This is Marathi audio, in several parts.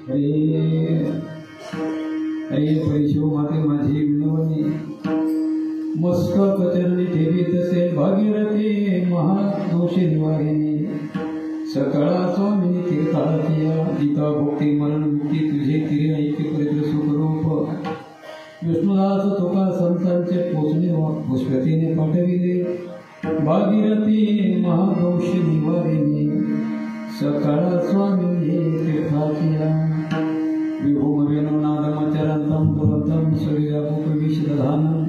हरे हरे परिशो माते माझी विनवणी मस्तक चरणी ठेवी तसे भागीरथी महादोषी निवारिणी सकळा स्वामिनी तीर्थाचिया गीता भक्ती मरण मुक्ती तुझे तिरे ऐक्य परित्र सुखरूप विष्णुदास तुका संतांचे पोचणे पुष्पतीने पाठविले भागीरथी महादोषी निवारिणी सकळा स्वामिनी तीर्थाचिया विभूमवेणुनादमचरन्तं दुरन्तं सूर्याभूपविशदधानं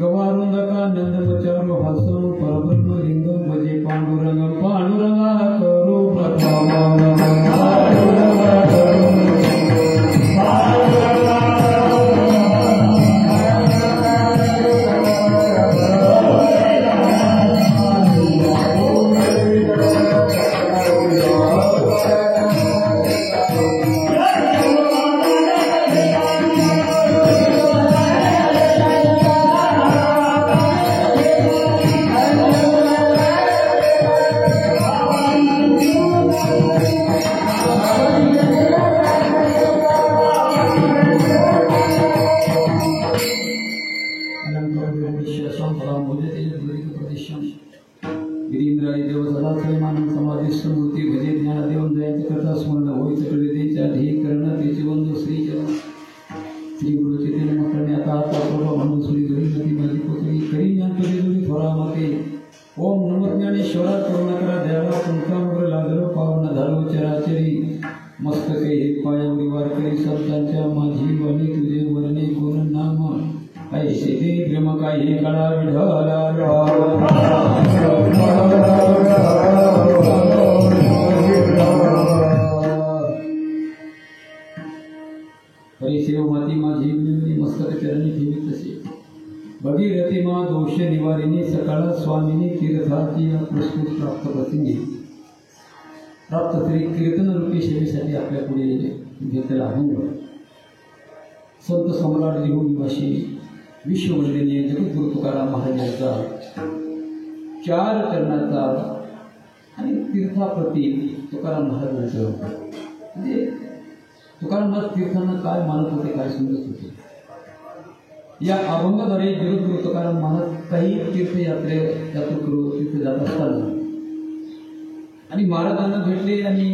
गवारुंदका नन्दमचारो हासं परब्रह्मलिङ्गं भजे पाण्डुरङ्गं पाण्डुरङ्गा करो भगीरथी माँ दोष निवारिणी सकळ स्वामिनी तीर्थाची प्रस्तुत प्राप्त प्रसंगी प्राप्त श्री कीर्तन रूपी सेवेसाठी आपल्या पुढे घेतलेला अभंग संत सम्राट लिहू निवासी विश्ववंदनीय जगद्गुरु तुकाराम महाराजांचा 4 चरणाचा आणि तीर्थाप्रती तुकाराम महाराजांचं म्हणजे तुकाराम महाराज तीर्थांना काय मानत होते, काय समजत होते, या अभंगाद्वारे जगद्गुरु तुकाराम महाराज काही तीर्थयात्रा करू तिथे जात असताना आणि महाराजांना भेटले आणि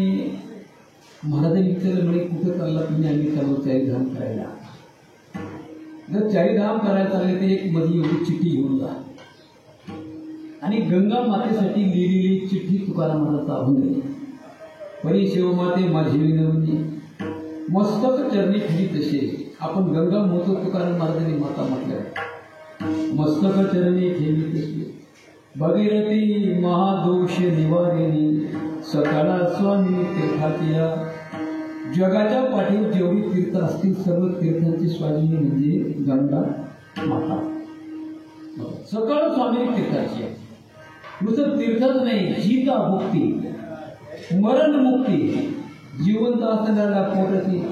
महाराजांनी विचारलं म्हणे कुठं चालला तुम्ही? आम्ही चालू चारीधाम करायला. जर चारीधाम करायला चालले तर एक मध्ये एवढी चिठ्ठी घेऊन जा आणि गंगा मातेसाठी लिहिलेली चिठ्ठी तुकाराम महाराजांचा अभंग आहे. परी शिवमाते माझी विनवणी मस्तक चरणी फिरी तसे आपण गंगा मोत तुकाराम महाराजांनी माता म्हटल्या मस्तक चरणी ठेवी तसे भगीरथी महादोष निवारिणी सकळा स्वामी तीर्थाचिया. जगाच्या पाठीवर जेवढी तीर्थ असतील सर्व तीर्थांची स्वामिनी म्हणजे गंगा माता. सकळ स्वामी तीर्थाची आहे. नुसतं तीर्थच नाही, जीता मुक्ती मरण मुक्ती जिवंत असणाऱ्या पोटाची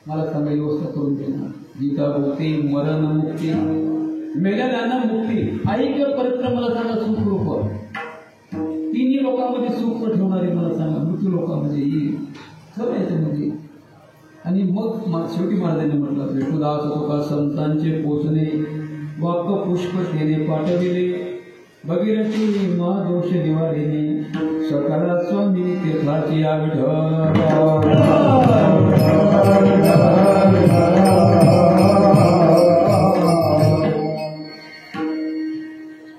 मला चांगली व्यवस्था करून देणार. गीता मुक्ती मरण मुक्ती मेलेल्यांना मुक्ती ऐक्य परित्र मला सांगा सुखरूप. तिन्ही लोकांमध्ये सुख ठेवणारी मला सांगा मृत्यू लोकांमध्ये येईल खरं याच्यामध्ये. आणि मग शेवटी महाराजांनी म्हटलं विष्णुदास तुका संतांचे पोचणे वाक्य पुष्प तेने पाठविले भगीरथी महादोष निवारिणी सकळा स्वामी तीर्थाची विठ्ठल.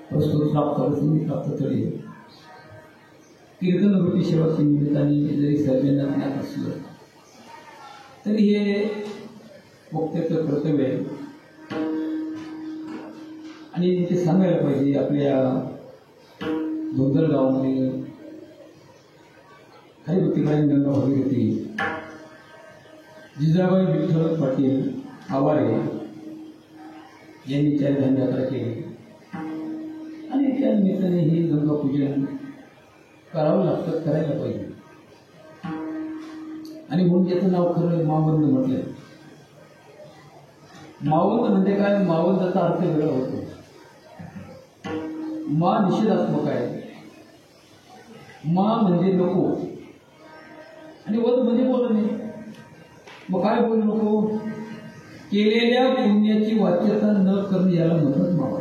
प्रस्तुत प्राप्त तळी कीर्तन रूपी सेवाच्या निमित्ताने जरी सर्वांना ज्ञात असलं तरी हे वक्त्याचं कर्तव्य आहे आणि ते सांगायला पाहिजे. आपल्या धोंदर गावामध्ये हरिभक्तीबाई गंगा भगीरथी जिजाबाई विठ्ठल पाटील आवारे यांनी चारीधाम यात्रा केली आणि त्या निमित्ताने ही गंगा पूजन करावं लागतं, करायला पाहिजे. आणि म्हणून त्याचं नाव खरं मावंद म्हटलंय. मावंद म्हणजे काय? मावंदाचा अर्थ वेगळा होतो. मा निषेधात्मक आहे, मा म्हणजे नको आणि वध म्हणजे बोलणे. मग काय बोलू नको, केलेल्या पुण्याची वाच्यता न करणे याला म्हणतात मावा.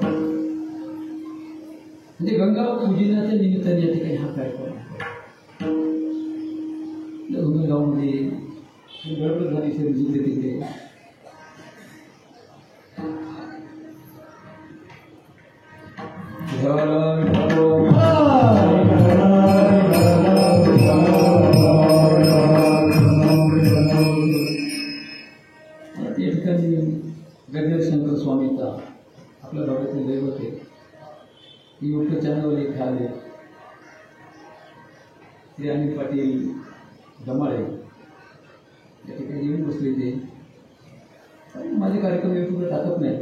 म्हणजे गंगा पूजनाच्या निमित्ताने या ठिकाणी हा कार्यक्रम गावमध्ये गडबड झाली सर जिथे तिकडे. या ठिकाणी गणेश शंकर स्वामीचा आपल्या भागातील दैवत आहे. यूट्यूब चॅनलवर एक आले श्री अनिल पाटील धमाळे या ठिकाणी येऊन बसले. ते माझे कार्यक्रम यूट्यूबला टाकत नाही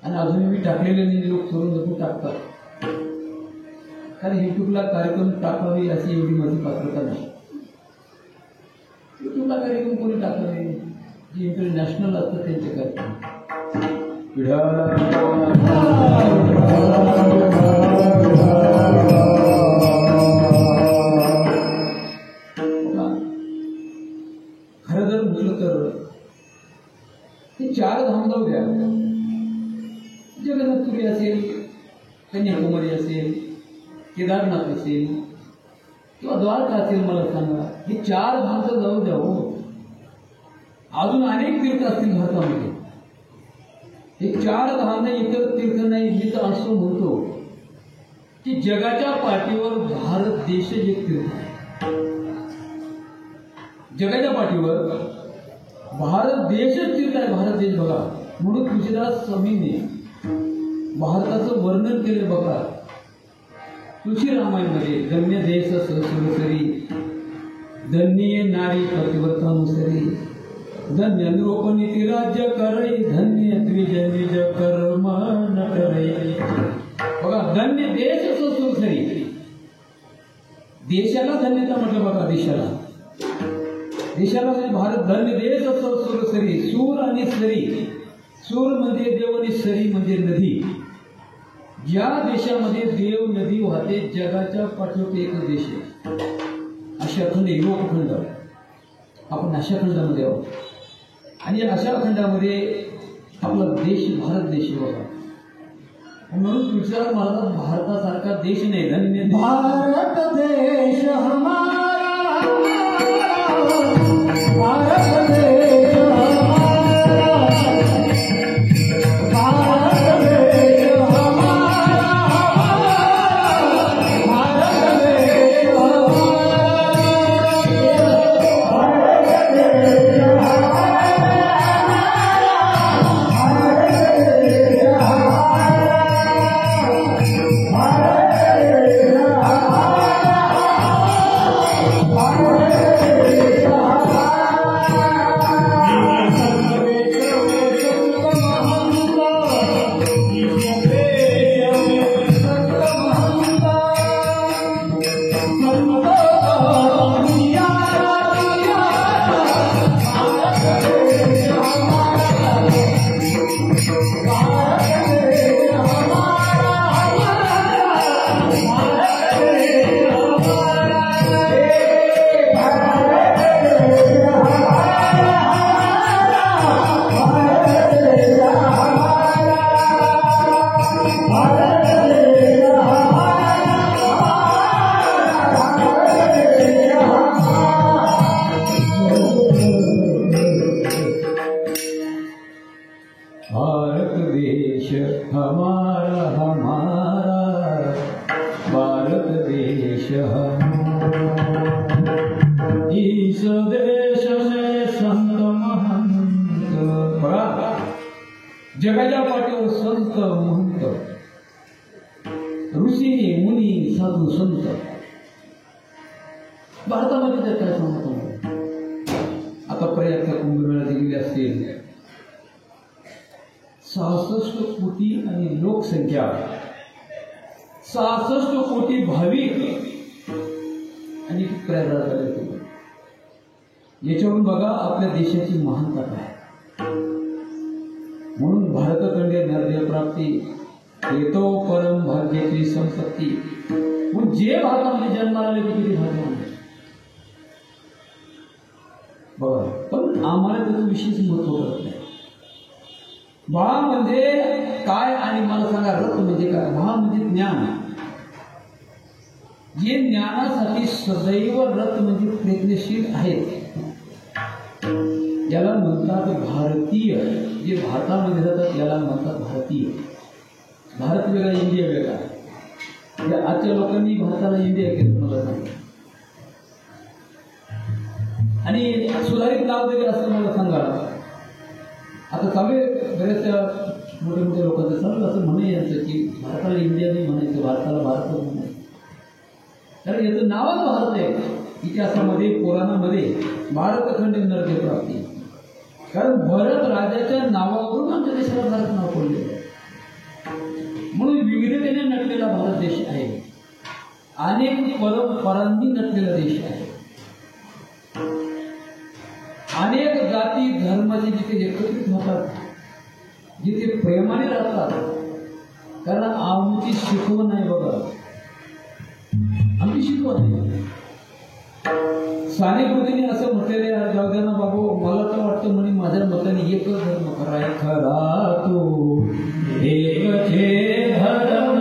आणि अजूनही मी टाकलेले नाही. लोक सोडून जपून टाकतात, कारण यूट्यूबला कार्यक्रम टाकावे अशी एवढी माझी पात्रता नाही. यूट्यूबला कार्यक्रम कोणी टाकावे, जे इंटरनॅशनल असतात त्यांचे कार्यक्रम. खरं जर म्हटलं तर हे 4 धाम जाऊ द्या, जगन्नाथपुरी असेल, कन्याकुमारी असेल, केदारनाथ असेल किंवा द्वारका असेल, मला सांगा हे 4 धाम तर जाऊ द्या हो. अजून अनेक तीर्थ असतील भारतामध्ये. हे 4 धाम नाही, इतर तीर्थ नाही. मी तर असं म्हणतो की जगाच्या पाठीवर भारत देश एक तीर्थ आहे. जगाच्या पाठीवर भारत देशच तीर्थ आहे. भारत देश बघा, म्हणून तुळशीदास स्वामींनी भारताचं वर्णन केले बघा. तुळशी रामायणमध्ये धन्य देश सहसुरसरी, धन्य नारी पतिव्रतानुसरी, धन्य नृपनीती राज्य करे, धन्य द्विज निज कर्म न करे. बघा, धन्य देश सहसुरसरी, देशाला धन्यता म्हटलं बघा. देशाला म्हणजे भारत धन्य देश सहसुरसरी. सूर आणि सरी, सूर म्हणजे देव आणि सरी म्हणजे नदी. ज्या देशामध्ये देव नदी वाहते, जगाच्या पाठीवर एकच देश आहे. आशिया खंड, युरोप खंड. आपण आशिया खंडामध्ये आहोत आणि या आशिया खंडामध्ये आपला देश भारत देश बघा. म्हणून तुळशीदास महाराज भारतासारखा देश नाही, धन्य भारत देश हमारा, भारत देश जगाच्या पाठीवर संत महंत, ऋषी मुनी साधू संत. भारतामध्ये त्यात काय सांगतो. आतापर्यंत कुंभमेळा दिलेले असतील 66 कोटी आणि लोकसंख्या 66 कोटी भाविक आणि प्रयागराज झाले. याच्यावरून बघा आपल्या देशाची महानता काय. म्हणून भारतखंडे नर्दय प्राप्ती येतो परम भाग्याची संपत्ती. मग जे भारतामध्ये जन्माला आले ते किती भाग्यवान. बघा, पण आम्हाला त्याचं विशेष महत्व करत नाही. भा म्हणजे काय आणि मला सांगा रथ म्हणजे काय. भा म्हणजे ज्ञान, जे ज्ञानासाठी सदैव रथ म्हणजे प्रयत्नशील आहेत याला म्हणतात भारतीय. जे भारतामध्ये जातात याला म्हणतात भारतीय. भारत वेगळा, इंडिया वेगळा. आजच्या लोकांनी भारताला इंडिया घेत मला सांगा, आणि सुधारित नाव देखील असं मला सांगा. आता चालू आहे बऱ्याचशा मोठ्या मोठ्या लोकांचं चालू असं म्हणणं यायचं की भारताला इंडिया नाही म्हणायचं, भारताला भारत म्हणायचं. कारण याचं नावच भारत आहे. इतिहासामध्ये पुराणामध्ये भारतखंड नरके प्राप्ती. कारण भरत राजाच्या नावावरून आमच्या देशाला भारत नाव पडले, म्हणून विविधतेने नटलेला भारत देश आहे. अनेक परंपरांनी नटलेला देश आहे. अनेक जाती धर्माचे जिथे एकत्रित होतात, जिथे प्रेमाने राहतात. कारण आमची शिकवण आहे बघा, आमची शिकवण आहे. साने गुरुजींनी असं म्हटलेलं आहे, जाऊ द्या ना बाबू, मला तर वाटतं म्हणे माझ्या मताने एकच धर्म खरा आहे. खरा तो एकचे धर्म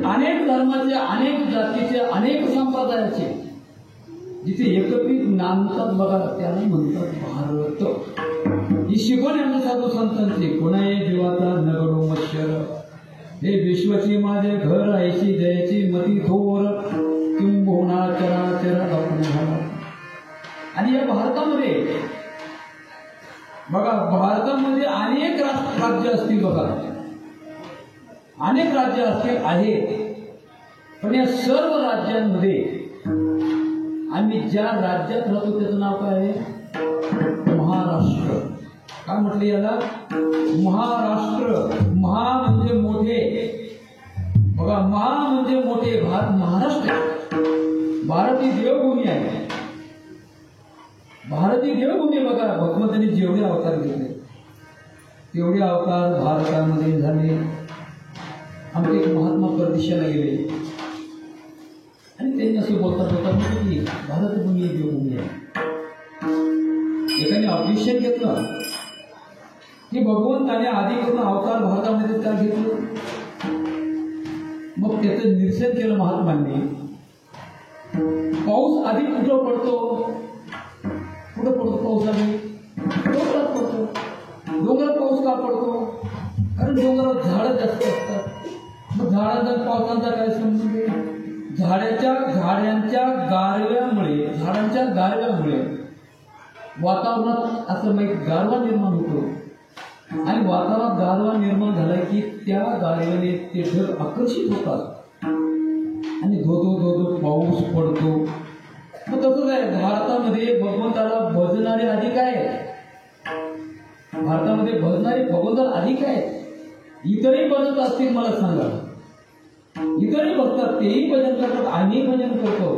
अनेक धर्माचे, अनेक जातीचे, अनेक संप्रदायाचे जिथे एकत्रित नांदतात बघा, त्याला म्हणतात भारत. ही शिकवण आहे साधू संतांची. कोणाही जीवाचा नगरो मच्छर, हे विश्वाची माझे घर ऐशी जयाची मती थोर किंबहुना चराचर आपण. आणि या भारतामध्ये बघा, भारतामध्ये अनेक राज्य असतील बघा, अनेक राज्य असतील आहेत. पण या सर्व राज्यांमध्ये आम्ही ज्या राज्यात राहतो त्याचं नाव काय आहे? महाराष्ट्र. काय म्हटलं याला? महाराष्ट्र. महा म्हणजे मोठे बघा, महा म्हणजे मोठे. महाराष्ट्र भारत ही देवभूमी आहे. भारतीय देवभूमी बघा, भगवंतांनी जेवढे अवतार घेतले तेवढे अवतार भारतामध्ये झाले. आमचे एक महात्मा परदेशाला गेले आणि त्यांनी असं बोलतात की भारतभूमी ही देवभूमी आहे. एकाने ऑब्जेक्शन घेतलं की भगवंताने आधी करून अवतार भारतामध्ये का घेतलं. मग त्याचं निरसन केलं महात्मांनी. पाऊस आधी कुठं पडतो? कुठं पडतो पाऊस? आधी डोंगरात पडतो. डोंगरात पाऊस का पडतो? कारण डोंगरात झाडं जास्त असतात. मग झाडांचा पावसांचा काय संबंध आहे? झाडांच्या गारव्यामुळे वातावरणात असं गारवा निर्माण होतो. आणि वातावरणात गारवा निर्माण झाला की त्या गारव्याने ते ढग आकर्षित होतात आणि धो धो पाऊस पडतो. मग तसंच आहे भारतामध्ये भगवंताला भजणारे अधिक आहेत. भारतामध्ये भजणारे भगवंताला अधिक आहेत. इतरही भजत असतील मला सांगा. इतरही बघतात, तेही भजन करतात, आम्ही भजन करतो.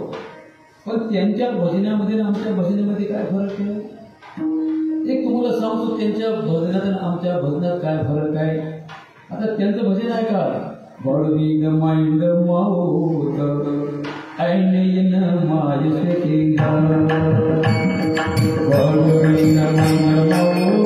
पण त्यांच्या भजनामध्ये आमच्या भजनामध्ये काय फरक आहे? एक तुम्हाला सांगतो, त्यांच्या भजनात आणि आमच्या भजनात काय फरक आहे. आता त्यांचं भजन आहे का? बळवीन माइंड माऊत ऐन माझे बळवीन माइंड माऊत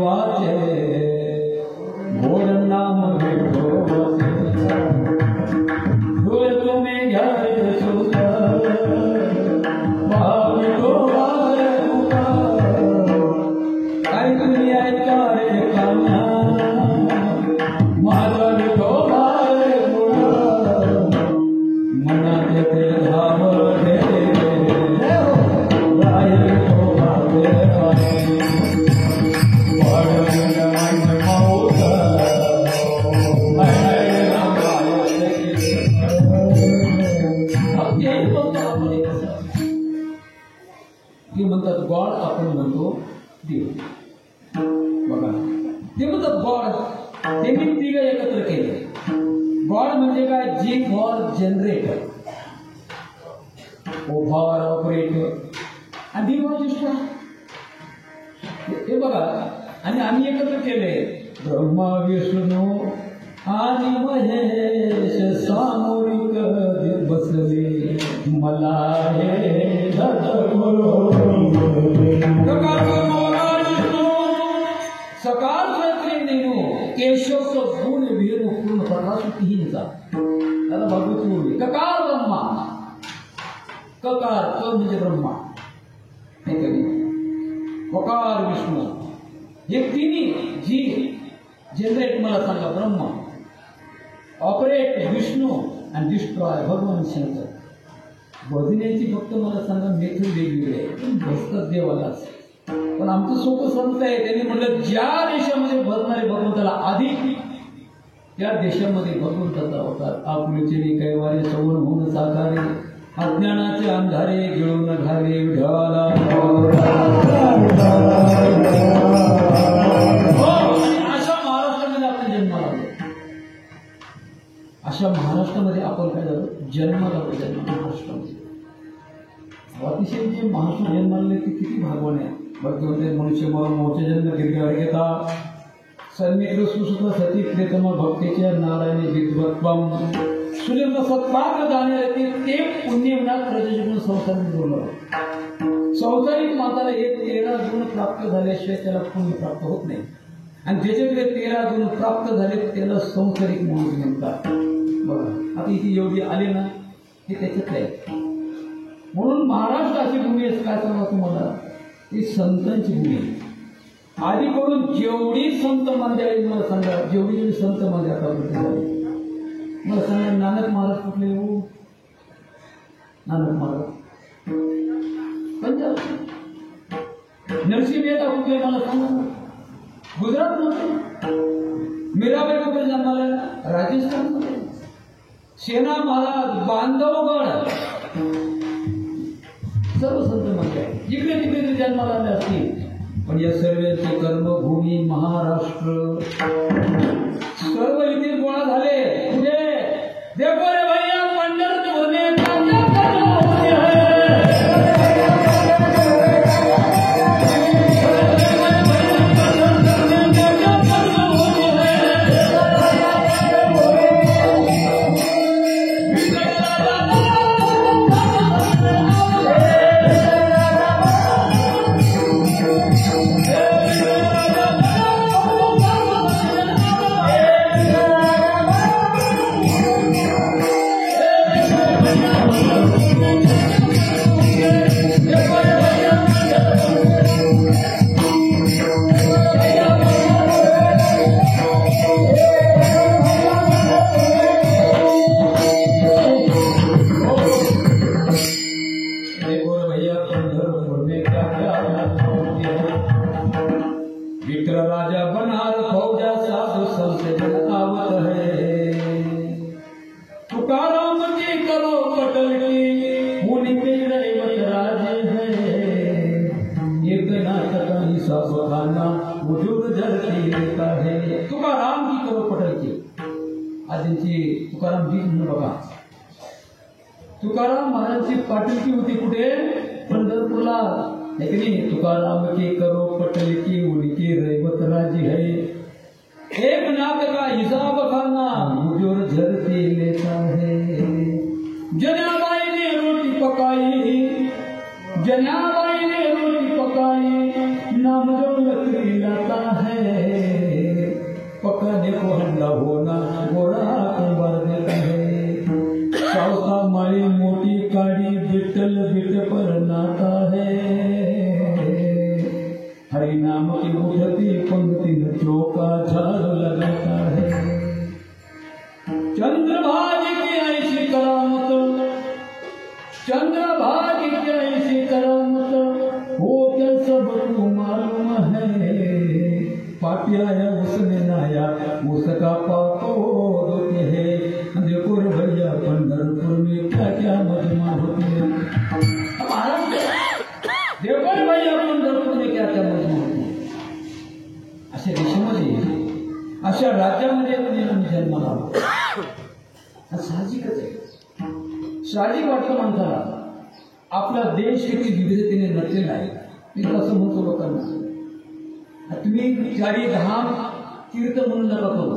देवाचे गोड नाम विठोबाचे डोळे तुम्ही घ्यावे सुद्धा विठोबा काय तुम्ही ऐका रे काना माझा विठोबा मनात ते धाम दे राय विठोबा ते म्हणतात गॉड, आपण म्हणतो देव. बघा ते म्हणतात गॉड, त्यांनी तिघ एकत्र केले. गॉड म्हणजे काय? G for generator, O for operator, आणि डी फॉर डिस्ट्रॉय. हे बघा, आणि आम्ही एकत्र केले ब्रह्मा विष्णू आणि महेश सामूहिक बसले मला हे सकाळ रात्री नेनो केशव गुण भेरू पूर्ण प्रकाशुतीहीचा त्याला भगवती बोलली. ककार ब्रह्मा, ककार क म्हणजे ब्रह्मा, वकार विष्णू, हे तिन्ही जी जनरेट मला सांगा ब्रह्मा, ऑपरेट विष्णू आणि डिस्ट्रॉय भगवान शंकर. भजनेची फक्त मला सांगा मेथड वेगवेगळी आहे, भजतात देवाला. पण आमचं सोपं संत आहे, त्यांनी म्हटलं ज्या देशामध्ये भजणारे भगवंताला आधी त्या देशामध्ये भगवंताचा अवतार. आपुलेचे कैवारे सवन होऊन साकारे अज्ञानाचे अंधारे गिळून घाले विढाला. अशा महाराष्ट्रामध्ये आपण जन्माला आलो. अशा महाराष्ट्रामध्ये आपण काय झालं? जन्माला आलो. जन्म महाराष्ट्रामध्ये अतिशय जे महाराष्ट्र जन्माले ते किती भागवण आहे. भक्तवंते मनुष्य मोर्चे जन्म घेता सन्मित्र सुसुत सती प्रेतम भक्तीच्या नारायण विद्वत्वम सुजन्म सत्पात्र जाणे ते पुण्यविना प्रजन संसारिक बोललं. संसारिक माताला हे 13 गुण प्राप्त झाल्याशिवाय त्याला पुण्य प्राप्त होत नाही, आणि ज्याच्याकडे 13 गुण प्राप्त झाले त्याला संसारिक म्हणून म्हणतात. बघा आता इथे एवढी आले ना, हे त्याच्यात आहे. म्हणून महाराष्ट्र अशी भूमी आहे, काय सांगा तुम्हाला, ही संतांची भूमी. आधी करून जेवढी संत मंडळी मला सांगा, जेवढी संत मंडळी आतापर्यंत झाली मला सांगा. नानक महाराज कुठले? हो नानक महाराज पंजाब. नरसिंह मेहता कुठले मला सांगा? गुजरात मध्ये. मीराबाई कुठे जन्माला? राजस्थान मध्ये. सेना महाराज, बांधवगड, सर्व संत मंडळी जिकडे तिकडे जन्माला आले असतील, पण या सर्वांची कर्मभूमी महाराष्ट्र. सर्व इथे गोळा झाले. कुठे? देखो रे भैया पंढरपूर में तुकाराम की करो पटलची. आधीची तुकाराम जी म्हणून बघा. तुकाराम महाराजची पाटलकी होती कुठे? पंढरपूरला. नहीं तुकाराम की करो पटलकी उनकी रैवत राजी है. एक नाक का हिसाब खाना मुझोर झरती लेता है. जनाबाई ने रोटी पकाई, जनाबाई ने रोटी पकाई, नाम जो लकड़ी लाता है. चढ़ती पंक्ति में चौका झाड़ू लगाता है। चंद्रभागी की ऐसी करामत, चंद्रभागी की ऐसी करामत, वो क्या सबको मालूम है। पापिया है उसने नाया, उसका पापो होते है। देखो रे भैया पंढरपुर में क्या क्या मजमा होती है। देखो रे भैया पंढरपुर में क्या क्या मजमा होती है। अशा देशामध्ये, अशा राज्यामध्ये आम्ही जन्माला आलो। साहजिकच आहे, साहजिक वाटतं माणसाला। आपला देश किती विविधतेने नटलेला आहे, मी कसं म्हणतो लोकांना, तुम्ही चारी धाम तीर्थ म्हणून नका करू,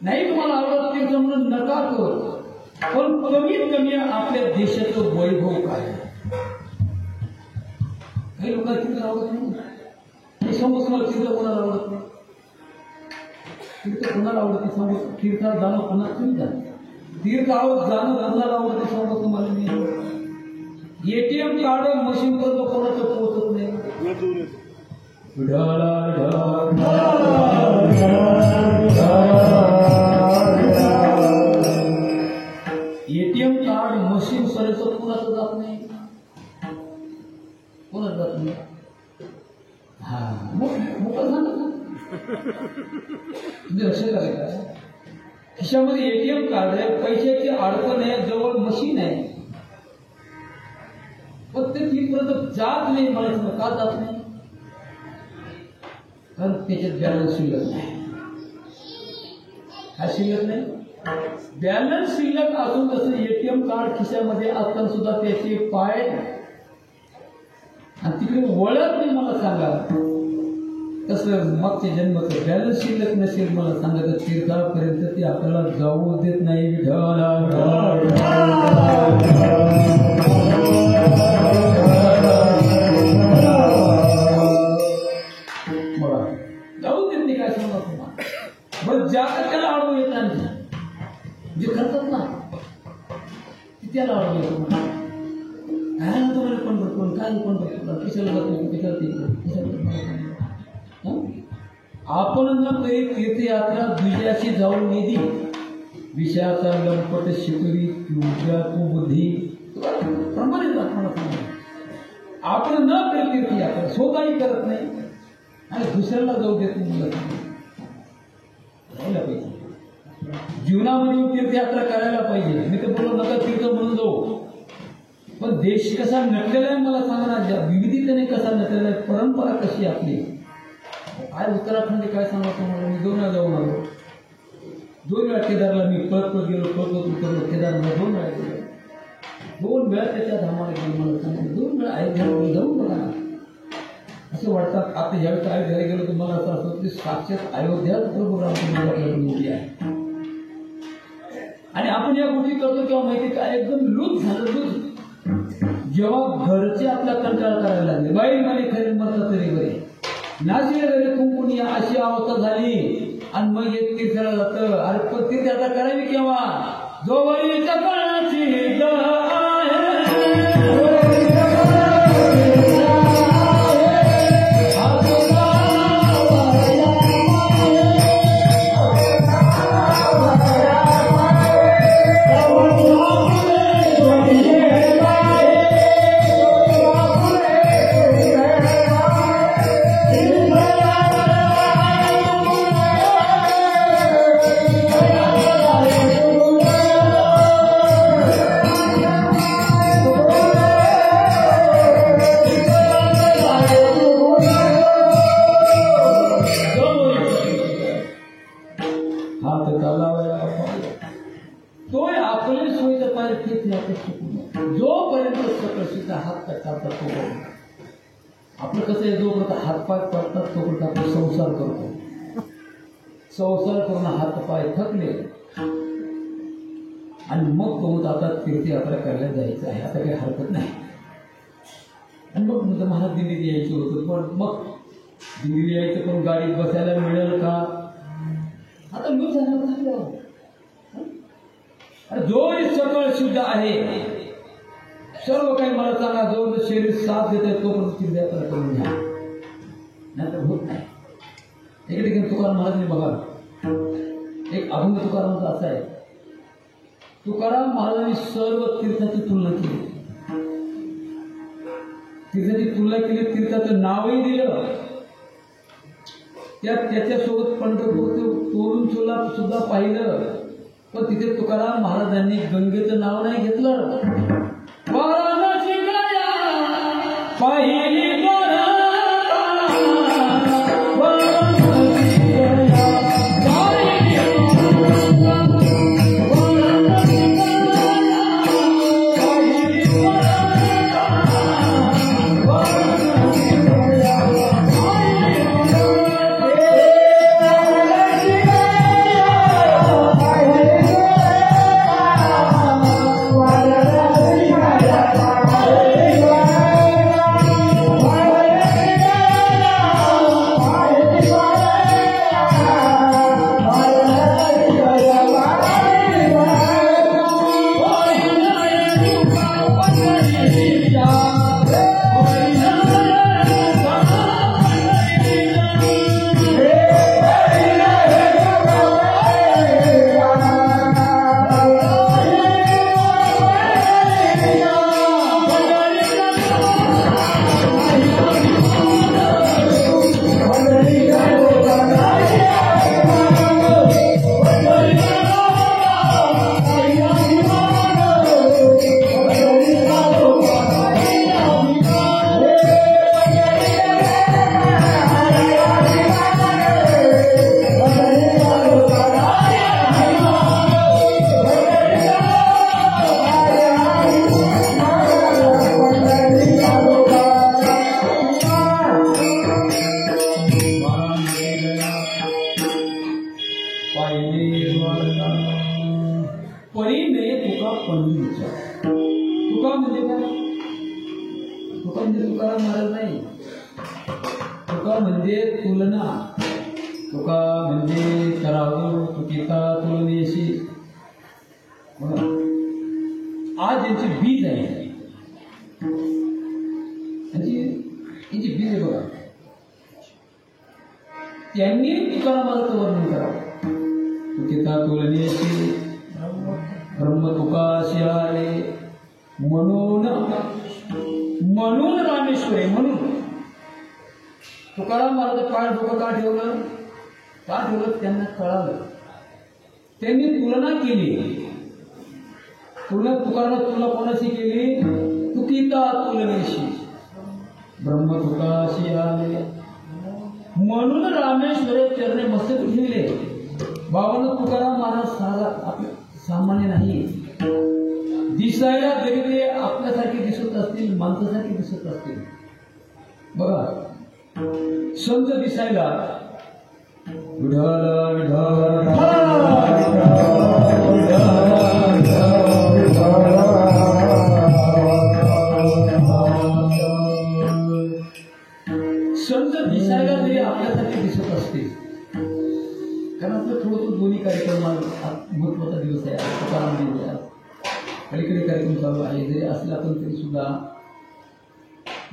नाही तुम्हाला आवडत तीर्थ म्हणून नका करू, पण कमीत कमी आपल्या देशाचं वैभव काय आहे। काही लोकांना तीर्थ आवडत नाही, हे सांगू तुम्हाला तीर्थ कोणाला आवडत नाही, तीर्थ कोणाला आवडत नाही सांगू, तीर्थात जाणं कोणाला तुम्ही जाणं, तीर्थावर जाणं कोणाला आवडत नाही सांगू तुम्हाला मी। एटीएम कार्ड मशीन पर्यंत कोणाचं पोहोचत नाही। एटीएम कार्ड मशीन पर्यंत कोणाचं जात नाही, कोणाचं जात नाही। हा मोकळं सांगत ना तुम्ही लक्ष लागेल का, खिशामध्ये एटीएम कार्ड आहे, पैशाची अडचण आहे, जवळ मशीन आहे, पण ते तिथपर्यंत जात नाही। मला सांगा का जात नाही, कारण त्याच्यात बॅलन्स शिल्लक नाही। काय शिल्लक नाही, बॅलन्स शिल्लक असून तसं एटीएम कार्ड खिशामध्ये असताना सुद्धा त्याचे पाय आणि तिकडे वळत नाही। मला सांगा तसं मागच्या जन्माचं बॅलन्स शिल्लक नसेल, मला सांगा तर तीर्थापर्यंत ते आपल्याला जाऊ देत नाही। जाऊ देत नाही, काय सांगा तुम्हाला, बस ज्याला त्याला अडवू येत नाही, जे करतात ना त्याला अडवू येतो। काय ना तुम्हाला पण बघतो, काय पण बघतो, कशाला जातो, कशाला आपण न तरी तीर्थयात्रा दुसऱ्याशी जाऊन नेली, विषयाचा लंपट शिकवी तुझ्या तू बुद्धी प्रमाणित आपण न तरी तीर्थयात्रा स्वतःही करत नाही आणि दुसऱ्याला जाऊ देत नाही। राहायला पाहिजे जीवनामध्ये, तीर्थयात्रा करायला पाहिजे। मी तर बोललो नका तीर्थ म्हणून जाऊ, पण देश कसा नटलेला आहे मला सांगा ना, विविधतेने कसा नटलेला आहे, परंपरा कशी आपली काय। उत्तराखंड काय सांगा तुम्हाला, मी 2 वेळा जाऊन आलो, 2 वेळा केदारला मी पळत गेलो, पळत उतरलो केदारला 2 वेळा गेलो, 2 वेळा त्याच्या धामाला गेलो। मला सांगितलं 2 वेळा अयोध्याला जाऊन बघा ना, असं वाटतात। आता ज्यावेळेस अयोध्याला गेलो तर मला असं असं साक्षात अयोध्यात प्रभू रामचंद्र आहे। आणि आपण या गोष्टी करतो तेव्हा माहिती काय, एकदम लूज झालं, लूज। जेव्हा घरचे आपला कंटाळा करायला लागले, बाई मला खरी मरता तरी बरे नाशिक घरी कुंकुनी अशी अवस्था झाली, आणि मग एक तीर्थाला जातं। अरे पण तीर्थयात्रा करावी केव्हा, जो वरीच्या काळाची जोपर्यंत प्रसिद्ध हात करतात आपलं कसं आहे, जोपर्यंत हातपाय पडतात तोपर्यंत आपण संसार करतो, संसार करून हातपाय थकले आणि मग तो आता तीर्थयात्रा करायला जायचं आहे, आता काही हरकत नाही। आणि मग नंतर मला दिल्लीत यायचं होतं, पण मग दिल्लीला यायचं पण गाडीत बसायला मिळेल का, आता मी झालं जो सकळ शुद्ध आहे, सर्व काही मला सांगा, जो शरीर साथ देत आहे तोपर्यंत तीर्थयात्रा करून घ्या, नाहीतर होत नाही। एके ठिकाणी तुकाराम महाराजांनी बघा, एक अभंग तुकारामांचा असा आहे, तुकाराम महाराजांनी सर्व तीर्थाची तुलना केली, तीर्थाची तुलना केली, तीर्थाचं नावही दिलं, त्याच्यासोबत पंढरपूरचं तोरून सुद्धा पाहिलं, पण तिथे तुकाराम महाराजांनी गंगेचं नाव नाही घेतलं. वाराणसी गया पाहिली तुका म्हणजे काय? तुका म्हणजे तुकाराम महाराज नाही, तुका म्हणजे तुलना, तुका म्हणजे तराजू, तुकिता, तुलनेशी. आज यांची बीज आहे, यांची बीज आहे बघा. त्यांनी तुकाराम महाराजचं वर्णन करावं. तुकिता तुलनेशी ब्रह्म तुकाशी आले म्हणून रामेश्वरे. म्हणून तुकाराम महाराज पाय डोकं का ठेवलं? त्यांना कळालं, त्यांनी तुलना केली. तुकाराम तुलना कोणाशी केली? तुकिता तुलनेशी. ब्रह्म तुकाशी आले म्हणून रामेश्वरे चरणे मस्तक ठेवले. बाबांना तुकाराम महाराज साधा सामान्य नाही. दिसायला जरी ते आपल्यासारखे दिसत असतील, माणसासारखे दिसत असतील, बघा संत दिसायला विठ्ठल विठ्ठल संत दिसायला जरी आपल्यासारखे दिसत असतील, कारण आपलं थोडंसं दोन्ही कार्यक्रम महत्वाचा दिवस आहे, तुकाराम जयंती आहे, अलीकडे कार्यक्रम चालू आहे. जरी असला पण तरी सुद्धा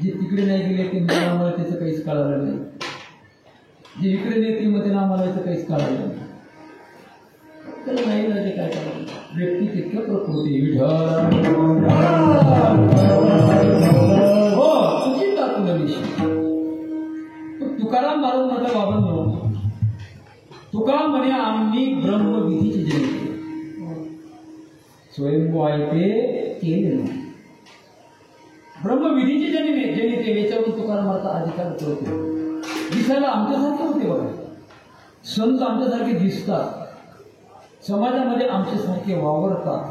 जे तिकडे नाही गेले ते म्हणजे आम्हाला त्याचं काहीच कळालं नाही, जे इकडे नाही ते मध्ये आम्हाला याचं काहीच कळालं नाही. त्याला नाही ना ते काय करायचं, व्यक्ती तितक्या प्रकृती विठ्ठल हो तुझी तातुलनिशी. तुकाराम महाराज म्हटलं बाबांनो, तुका म्हणे आम्ही ब्रह्मविधीचे जनिते, स्वयंभू आहे ते केले नाही. ब्रह्मविधीचे जनिते याच्यावरून तुकारामाचा अधिकार करतो. दिसायला आमच्यासारखे होते बघा, संत आमच्यासारखे दिसतात, समाजामध्ये आमच्यासारखे वावरतात,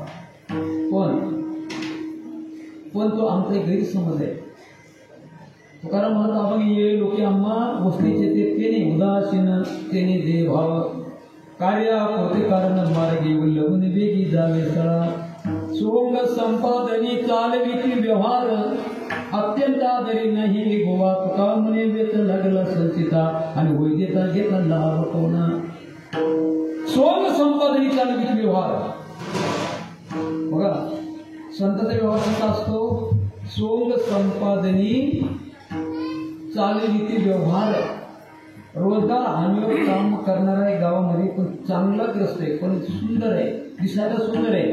पण तो आमचा एक गैरसमज आहे. तुकाराम म्हणत आपण ये लोके आम्हा वस्तीचे तेने उदासीन तेने देवभाव कार्य होते कारण मार्गे लग्न वेगी जावे सळा सोंग संपादनी चालविती व्यवहार अत्यंत आदरी नाही गोवा. तुका म्हणे वेत लागला संचिता आणि वैद्यता घेता लाभ कोणा. सोंग संपादनी चालविती व्यवहार बघा, संतांचा व्यवहार कसा असतो? सोंग संपादनी चालविती व्यवहार. रोजगार हमीवर काम करणारा आहे गावामध्ये, पण चांगला ग्रस्त आहे, पण सुंदर आहे, दिसायला सुंदर आहे,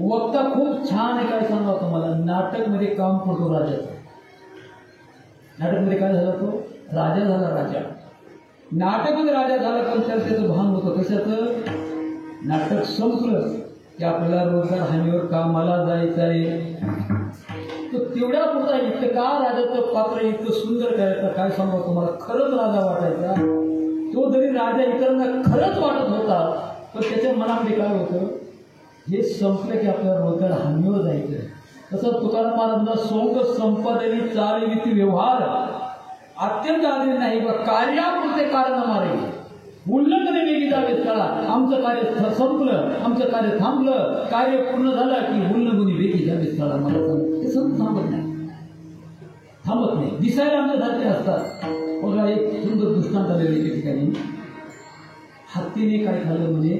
वक्ता खूप छान आहे. काय सांगा तुम्हाला, नाटकमध्ये काम करतो राजाचं. नाटकमध्ये काय झाला, तो राजा झाला. राजा नाटकमध्ये राजा झाला, पण त्याला त्याचं भान होतं. कशाचं? नाटक संपलं की आपल्याला रोजगार हमीवर कामाला जायचं आहे. तर तेवढ्या पुरता इतकं का राजाचं पात्र इतकं सुंदर करायचं, काय सांगा तुम्हाला, खरंच राजा वाटायचा. तो जरी राजा इतरांना खरंच वाटत होता, पण त्याच्या मनामध्ये काय होतं, हे संपलं की आपल्याला रोजगार हमीवर जायचं. तसं तुकाराम महाराजांना सोंग संपदनी चालविती व्यवहार अत्यंत आधी नाही बा, कार्यापुरते कारण मारे उल्लंघने वेगळी जावे स्थळा. आमचं कार्य संपलं, आमचं कार्य थांबलं, कार्य पूर्ण झालं की उल्लंघनी वेगळी जावे स्थळा. मला ते सगळं थांबत नाही, थांबत नाही. दिसायला आमच्यासारखे असतात. बघा, एक सुंदर दृष्टांत आलेलं एके ठिकाणी. हत्तीने काय खाल्लं म्हणजे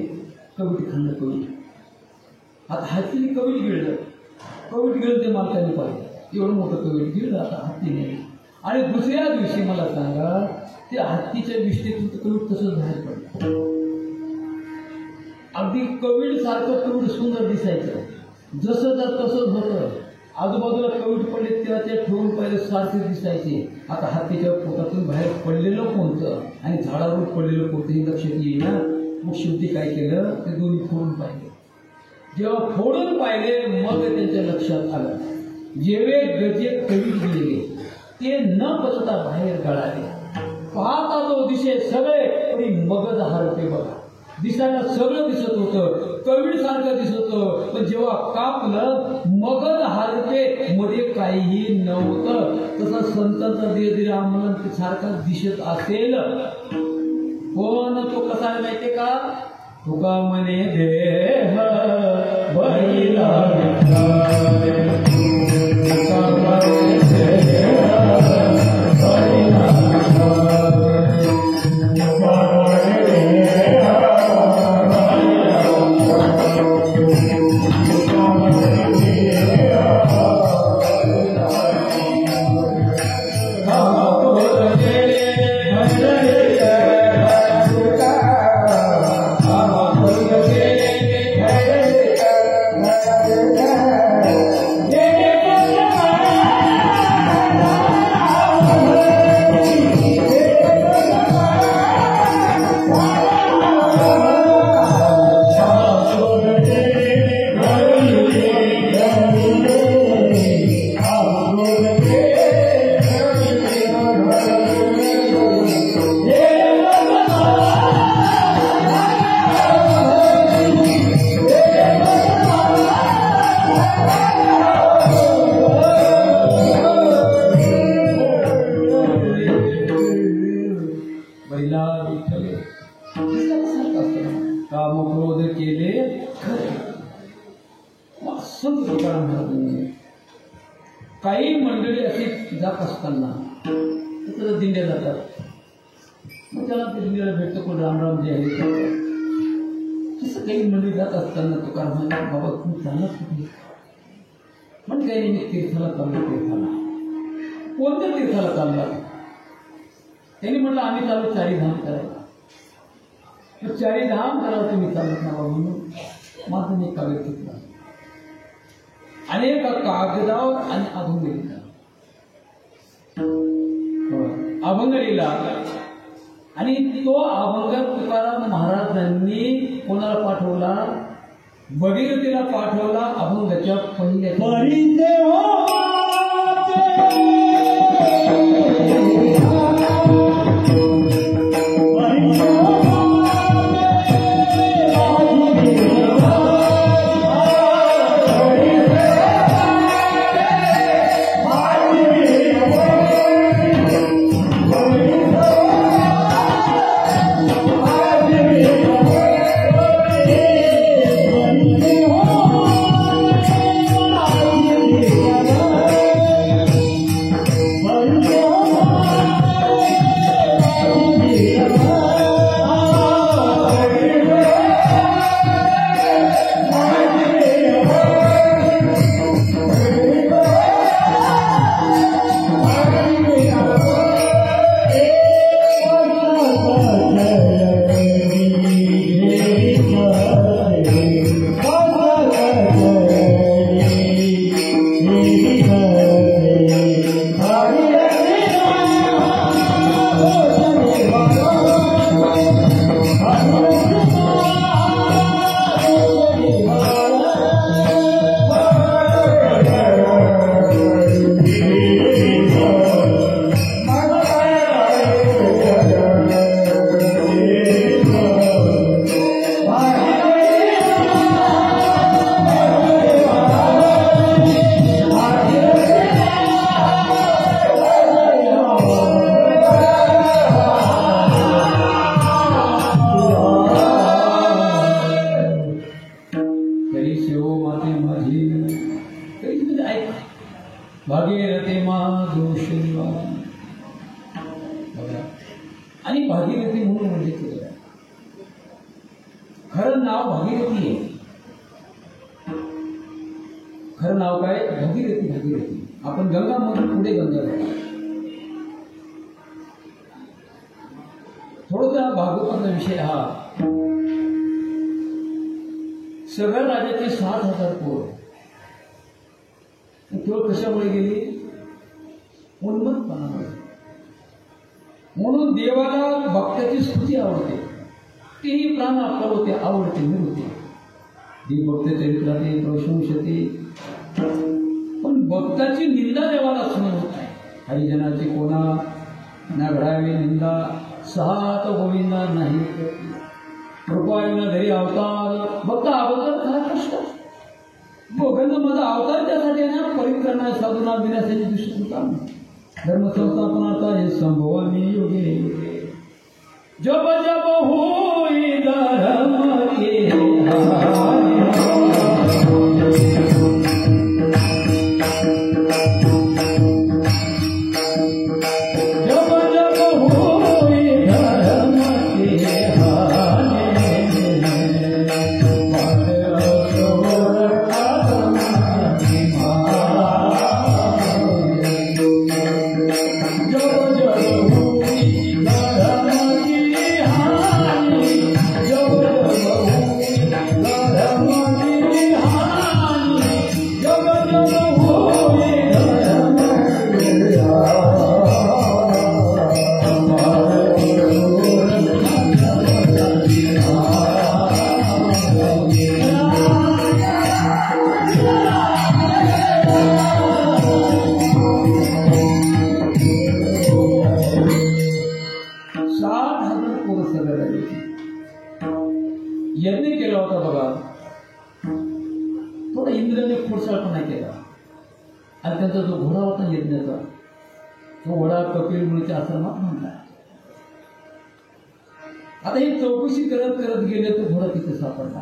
कवटी खाल्लं, कवटी. आता हत्तीने कवटी गिळलं, कवटी गिळलं ते मालकाने पाहिजे, एवढं मोठं कवटी गिळलं आता हत्तीने. आणि दुसऱ्या दिवशी मला सांगा, ते हत्तीच्या विष्ठेतून कवीड तसंच बाहेर पडलं. अगदी कवीड सारखं कवीड सुंदर दिसायचं, जसं तसंच होतं. आजूबाजूला कवीड पडले तेव्हा ते ठेवून पहिले सारखे दिसायचे. आता हत्तीच्या पोटातून बाहेर पडलेलं कोणतं आणि झाडावर पडलेलं कोणतंही लक्षात येईना. मग शेवटी काय केलं, ते दोन्ही फोडून पाहिले. जेव्हा फोडून पाहिले मग त्यांच्या लक्षात आलं, जेवे गजे कवीड गेले ते न बसता बाहेर गळाले. पाहता तो दिसे सगळे, पण मगज हरते बघा. दिसायला सगळं दिसत होतं, कवीड सारखं दिसत होतं, पण जेव्हा कापलं मगज हरते, मध्ये काहीही नव्हतं. तसा संतांचा देह आम्हाला सारखा दिसत असेल, पण तो कसा आहे माहितीये का, तुका म्हणे देह बैला कामक्रोध केले काही मंडळी अशी जात असताना त्याला दिंड्या जातात. मग त्याला ते दिंड्याला भेटतो, कोण रामराम जे आहे तसं काही मंडळी जात असताना तुकाराम म्हणला, बाबा तुम्ही चालत कुठे? पण काही नाही, तीर्थाला चाललो. तीर्थाला कोणत्या तीर्थाला चालला? त्यांनी म्हटलं आम्ही चालू चारीधाम करायला. चारीधाम करावं तुम्ही चालत ना म्हणून माझं मी कागद घेतला, अनेक कागदावर आणि अभंग लिहिला. अभंग लिहिला आणि तो अभंग तुकाराम महाराजांनी कोणाला पाठवला? भगीरथीला पाठवला. अभंगाच्या पहिल्या खरं नाव भागीरथी आहे. खरं नाव काय? भागीरथी. भागीरथी. आपण गंगामधून पुढे गंगा जाऊ. थोडासा भागवताचा विषय हा. सगळ्या राजाची 7,000 पोर. केवळ कशामुळे गेली? उन्मत्तपणामुळे. म्हणून देवाला भक्ताची स्तुती आवडते, तीही प्राण आपल्याला आवडते, निवडते. देव भक्त चरित्राते प्रशंसते, पण भक्ताची निंदा देवाला सहन होत नाही. हरिजनाची कोणा ना घडावी निंदा, सहात गोविंदा नाही कृपाळीनं घरी अवतार. भक्त अवतार खरा कष्ट. भोगंद माझा अवतार त्यासाठी ना परिक्रमाय साधूना विनाशाची दुष्ट काम. धर्म संस्थापनाचा हे संभवामी योगे. जब जब होई धर्म के यज्ञ केला होता बघा. थोडा इंद्राने खोडसाळपणा केला आणि त्यांचा जो घोडा होता यज्ञाचा, तो घोडा कपिल मुनीच्या आश्रमात म्हणला. आता ही चौकशी करत करत गेले तो घोडा तिथे सापडला.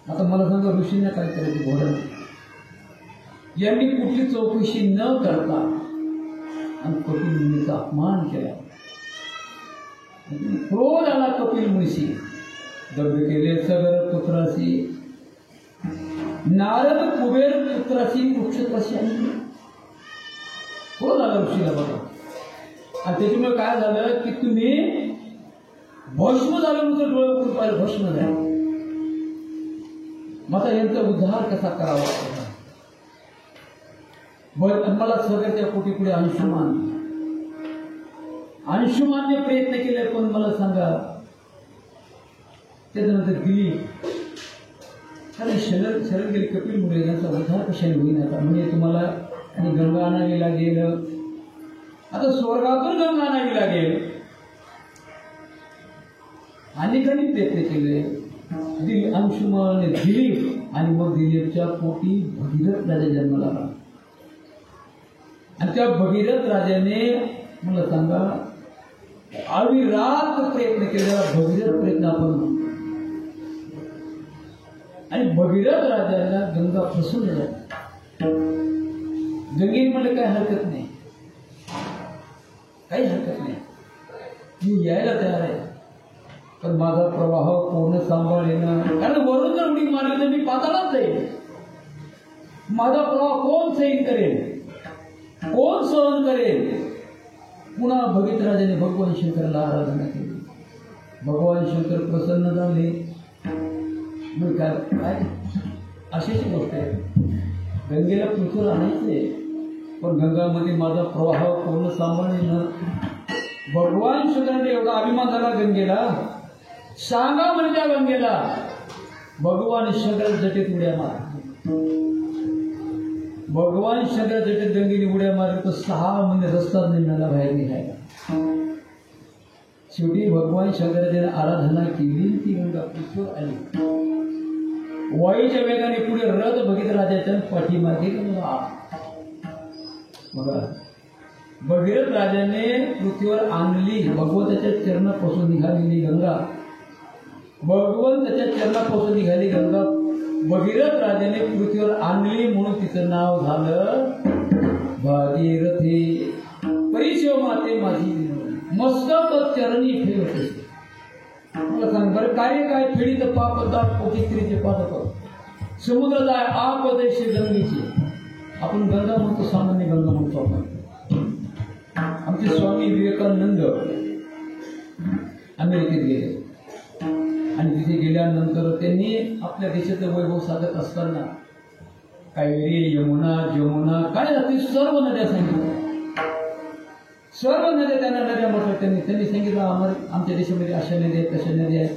आता मला सांगा ऋषीने काय करायचं? घोडा यांनी कुठली चौकशी न करता आणि कपिल मुनीचा अपमान केला. क्रोध आला कपिल मुनीशी. दग्ध केले सगर पुत्राशी, नारद कुबेर पुत्राशी वृक्षत्राशी आणली. क्रोध आला ऋषीला बघा. आणि त्याच्यामुळे काय झालं की तुम्ही भस्म झालं म्हणजे डोळे उघडून पाहिलं भस्म झालं. माझा यांचा उद्धार कसा करावा? मला सगळ्याच्या पोटी पुढे अंशुमानने प्रयत्न केले, पण मला सांगा त्याच्यानंतर दिली कारण शरण गेली कपिल मुळे यांचा उद्धार कशाने होईन? आता म्हणजे तुम्हाला आणि गंगा आणावी लागेल. आता स्वर्गातून गंगा आणावी लागेल. अनेकांनी प्रयत्न केले. अंशुमाने दिलीप आणि मग दिलीपच्या पोटी भगीरथ राजा जन्माला आला. आणि त्या भगीरथ राजाने मला सांगा अविरात प्रयत्न केला. भगीरथ प्रयत्न आपण आणि भगीरथ राजाला गंगा फसवून झाली. गंगेने म्हणलं काही हरकत नाही, काही हरकत नाही, मी यायला तयार आहे, पण माझा प्रवाह पूर्ण सांभाळेन. कारण वरून जर उडी मारली तर मी पाताळात जाईल. माझा प्रवाह कोण सहन करेल? कोण सहन करेल? पुन्हा भगीरथ राजाने भगवान शंकराला आराधना केली. भगवान शंकर प्रसन्न झाले. मग काय अशीच गोष्ट आहे. गंगेला पृथ्वीवर आणायचे, पण गंगामध्ये माझा प्रवाह पूर्ण सांभाळणे. भगवान शंकराने एवढा अभिमान झाला गंगेला. सांगा म्हणजे त्या गंगेला भगवान शंकर जटेत उड्या मार. भगवान शंकर जटेत गंगेने उड्या मारली तर 6 महिने रस्ता नाही मिळाला बाहेर निघायला. शेवटी भगवान शंकराने आराधना केली, ती गंगा पृथ्वीवर आली. वायूच्या वेगाने पुढे रथ भगीरथ राजाच्या पाठीमागे बघा. भगीरथ राजाने पृथ्वीवर आणली. भगवंताच्या चरणापासून निघालेली गंगा, भगवंताच्या चरणापासून निघाली गंगा भगीरथ राजाने पृथ्वीवर आणली, म्हणून तिचं नाव झालं भागीरथी. परिशिव माते माझी मस्तक चरणी ठेवते. मला सांग बरं, कार्य काय? फेडीत पाप दाप पोटी स्त्रीचे पादप समुद्र जाय आपदेशे गंगेचे. आपण गंगा म्हणतो, सामान्य गंगा म्हणतो आपण. आमचे स्वामी विवेकानंद अमेरिकेत गेले आणि तिथे गेल्यानंतर त्यांनी आपल्या देशाचं वैभव साधत असताना कावेरी, यमुना, जमुना काय जाते सर्व नद्या सांगितल्या. सर्व नद्या त्यांना नद्या म्हटलं. त्यांनी सांगितलं आमच्या देशामध्ये अशा नद्या आहेत, तशा नद्या आहेत.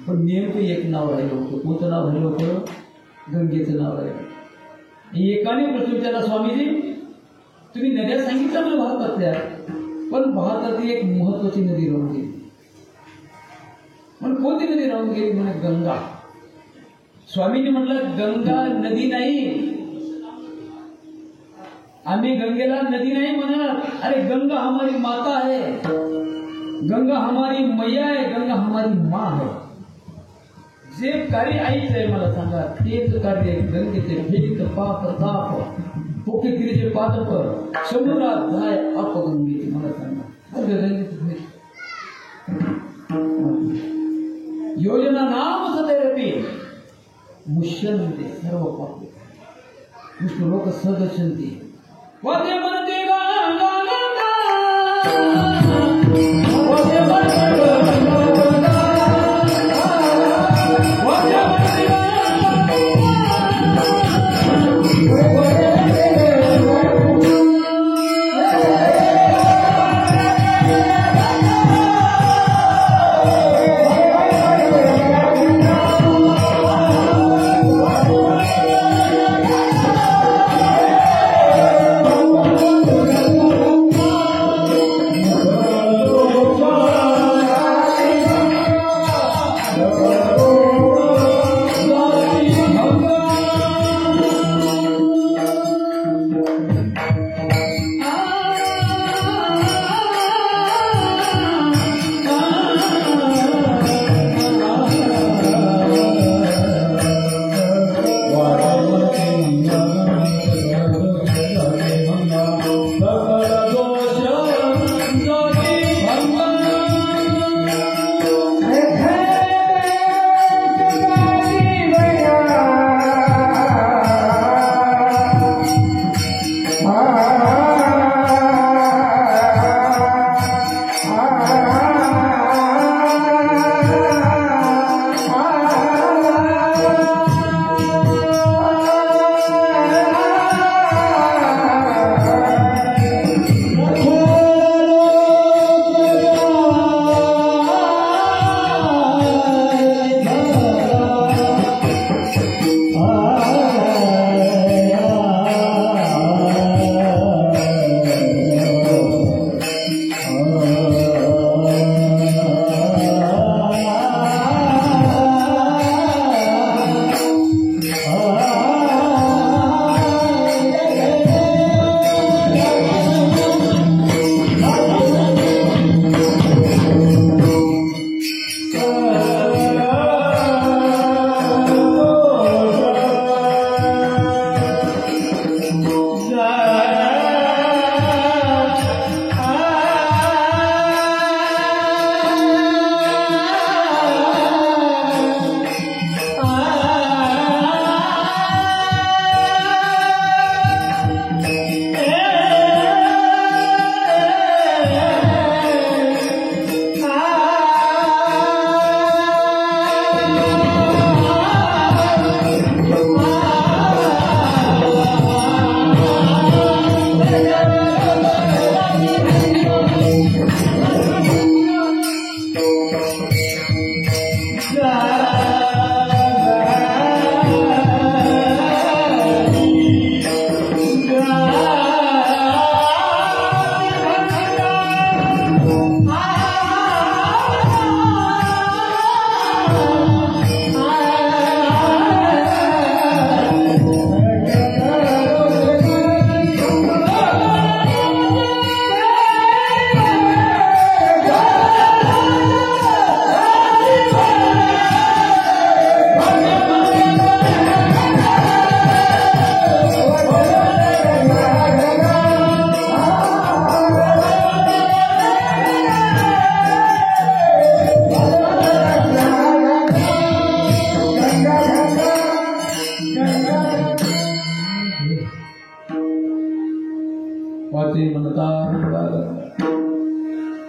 पण नेमकं एक नाव राहिलं होतं. कोणतं नाव राहिलं होतं? गंगेचं नाव राहिलं. एकाने प्रश्न विचारला, स्वामीजी तुम्ही नद्या सांगितल्या मला भारतातल्या, पण भारतातील एक महत्वाची नदी राहून गेली. पण कोणती नदी राहून गेली? म्हणे गंगा. स्वामींनी म्हटलं गंगा नदी नाही, आम्ही गंगेला नदी नाही म्हणत. अरे गंगा हमारी माता है, गंगा हमारी मैया है, गंगा हमारी माँ है. जे कार्य आईच आहे मला सांगा, तेच कार्य गंगेचे फेडीत पाप ताप पोके गिरीचे पादप समुद्रात जाय अपगंगेचे. मला सांगा गंगेचे योजना नाम सदैरपी मुष्यन्ते सर्व पाप विष्णु लोक सदर्शन्ति वाद्य मनते गंगा वाद्य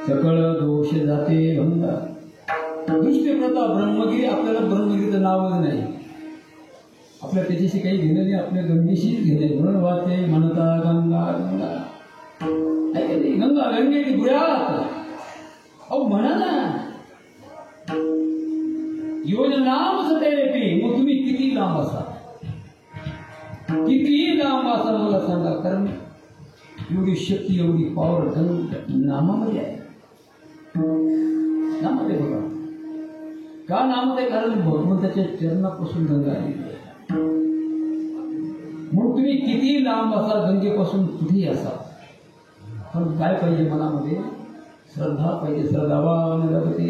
सकळ दोष जाते भंगा. दृष्टीप्रता ब्रह्मगिरी, आपल्याला ब्रह्मगिरीचं नावच नाही, आपल्या त्याच्याशी काही घेणं नाही, आपल्या गंगेशीच घेणे. म्हणून वाचे म्हणता गंगा गंगा, गंगा गंगेची बुऱ्यात. अहो म्हणा ना, योजनाम सतेरेपी. मग तुम्ही किती लांब असाल, किती लांब असाल मला सांगा. कारण एवढी शक्ती, एवढी पॉवर नामामध्ये आहे. नामामध्ये बघा का नामामध्ये, कारण भगवंताच्या चरणापासून गंगा आली. मग तुम्ही किती लांब असाल, गंगेपासून कुठेही असाल, पण काय पाहिजे मनामध्ये? श्रद्धा पाहिजे. श्रद्धावान जगते.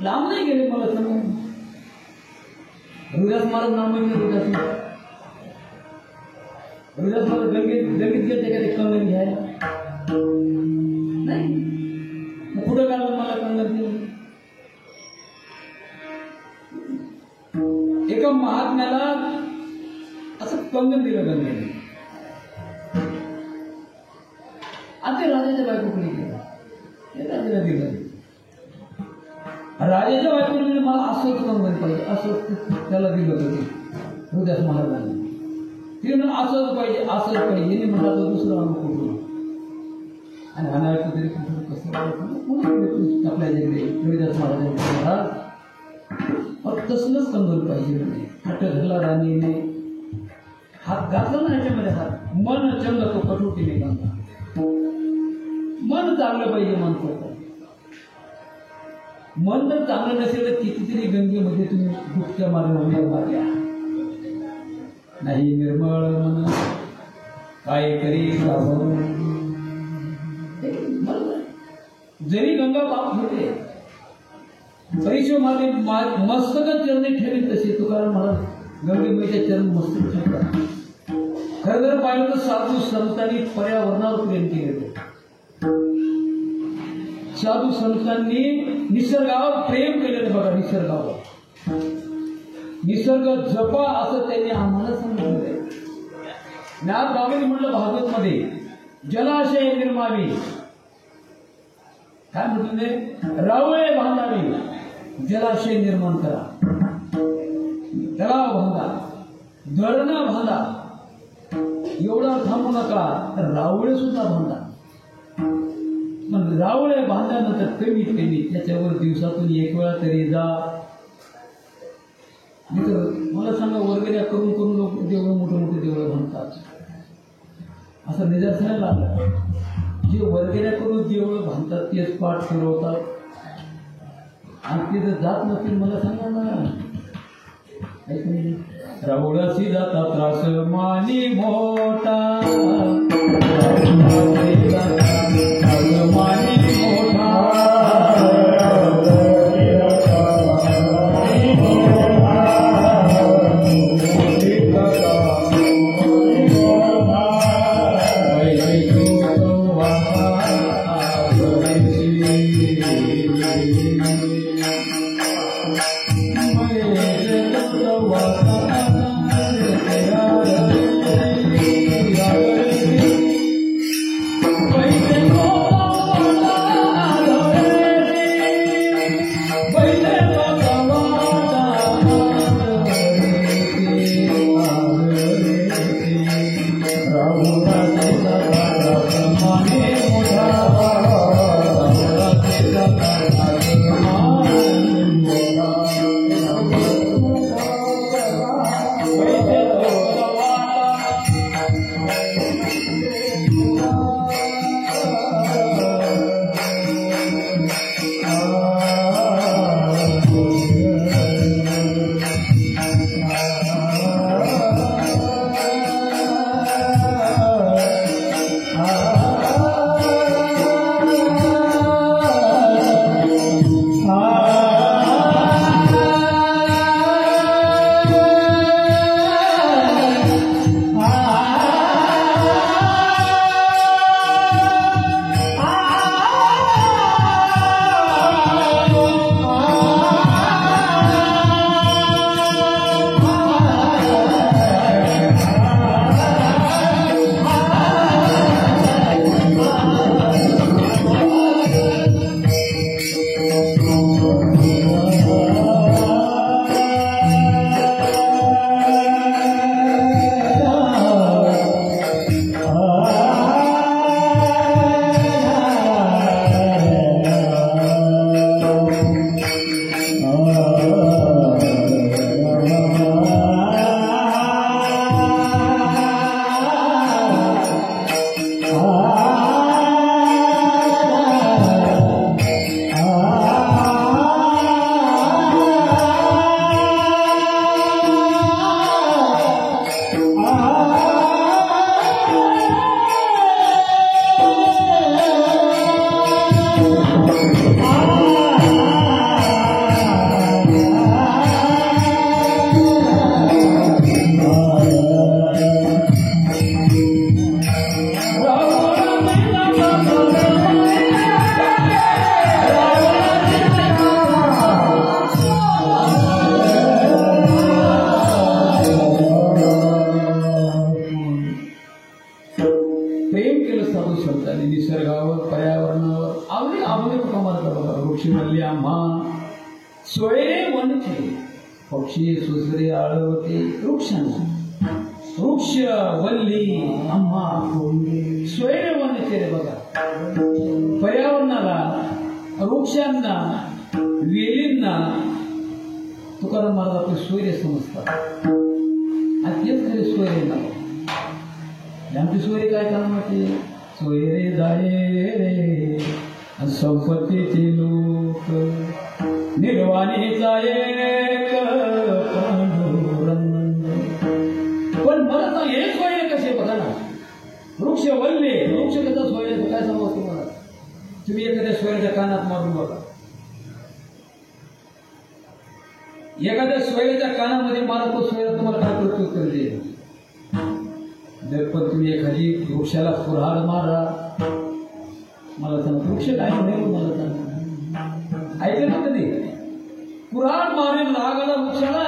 लांब नाही गेले मला सांगा. हरिदास महाराज नाम म्हणजे हरिदास महाराज गंगेत गेले का ते कंगन घ्यायला? नाही. मग कुठं काढलं मला कंगन दिलं? एका महात्म्याला असं कंगन दिलं गंगेने, आणि ते राजाच्या बायकोकडे गेलं. ते राजाला दिलं. राजाच्या बायकोने मला असंच कंगन पाहिजे, असं त्याला दिलं होतं ते हरिदास महाराजांनी. ते म्हणून असंच पाहिजे, असंच पाहिजे. म्हणला तर दुसरं आम्ही कुठून, आणि अनायचं तरी कुठून कसं आपल्या जगले हरिदास महाराजांनी. मग तसलंच कंगन पाहिजे. नाही हट्ट धरला राणीने, हात घातला ना ह्याच्यामध्ये, हात मन चंग तो कटोटीने गंगा. मन चांगलं पाहिजे. मन करतो, मन जर चांगलं नसेल तर कितीतरी गंगेमध्ये तुम्ही डुबक्या मारल्या नाही. निर्मळ मन काय करी जरी गंगा पाप होते, परिचय माझे मस्तक चरणे ठेवी तसे. तुकाराम महाराज गंगेमध्ये चरण मस्तक ठेवतात. खरं जर पाहिलं तर साधू संतांनी पर्यावरणावर प्रेम केले. साधू संतांनी निसर्गावर प्रेम केलेलं बघा. निसर्ग जपा असं त्यांनी आम्हाला सांगितलं. ज्ञान बाबांनी म्हटलं भागवत मध्ये, जलाशय निर्मावी, काय म्हटलं? रावळे बांधावी, जलाशय निर्माण करा, तलाव बांधा, धरणं बांधा. एवढा थांबू नका, रावळे सुद्धा बांधा. पण रावळे बांधल्यानंतर कमीत कमी त्याच्यावर दिवसातून एक वेळा तरी जा. मला सांगा, वर्गण्या करून करून लोक देवळं मोठे मोठे देवळं बांधतात. असं निदर्शनाला आलं. जे वर्गण्या करून देवळं बांधतात तेच पाठ फिरवतात, आणि ते जर जात नसतील मला सांगा ना. रावळाशी जाता त्रास मानी मोठा, मानी मोठा. Bye. सोयरे वनचे पक्षी सुसरे आळवते वृक्षांना वृक्ष वल्ली आम्हा सोयरे वनचे रे बघा पर्यावरणाला वृक्षांना वेलींना तुकाराम महाराज आपले सोयरे समजतात आणि तेच खरे सोयरे ना आमची सोयरे काय काम होते सोयरे जाये रे संपत्तीचे लोक निर्वाणीचा एक पांडुरंग पण मला तर हे सोयरे कसे बघा ना वृक्ष वल्ले वृक्ष कसा सोयरे काय सांगू तुम्हाला तुम्ही एखाद्या सोयऱ्याच्या कानात मारून बघा एखाद्या सोयऱ्याच्या कानामध्ये मारा तो सोयरा तुम्हाला काय प्रत्युत्तर देईल जर पण तुम्ही एखादी वृक्षाला कुऱ्हाड मारा मला सांग वृक्ष काय नाही मला सांग ऐकलं ना कधी कुऱ्हाड मारेल रागाला वृक्षाला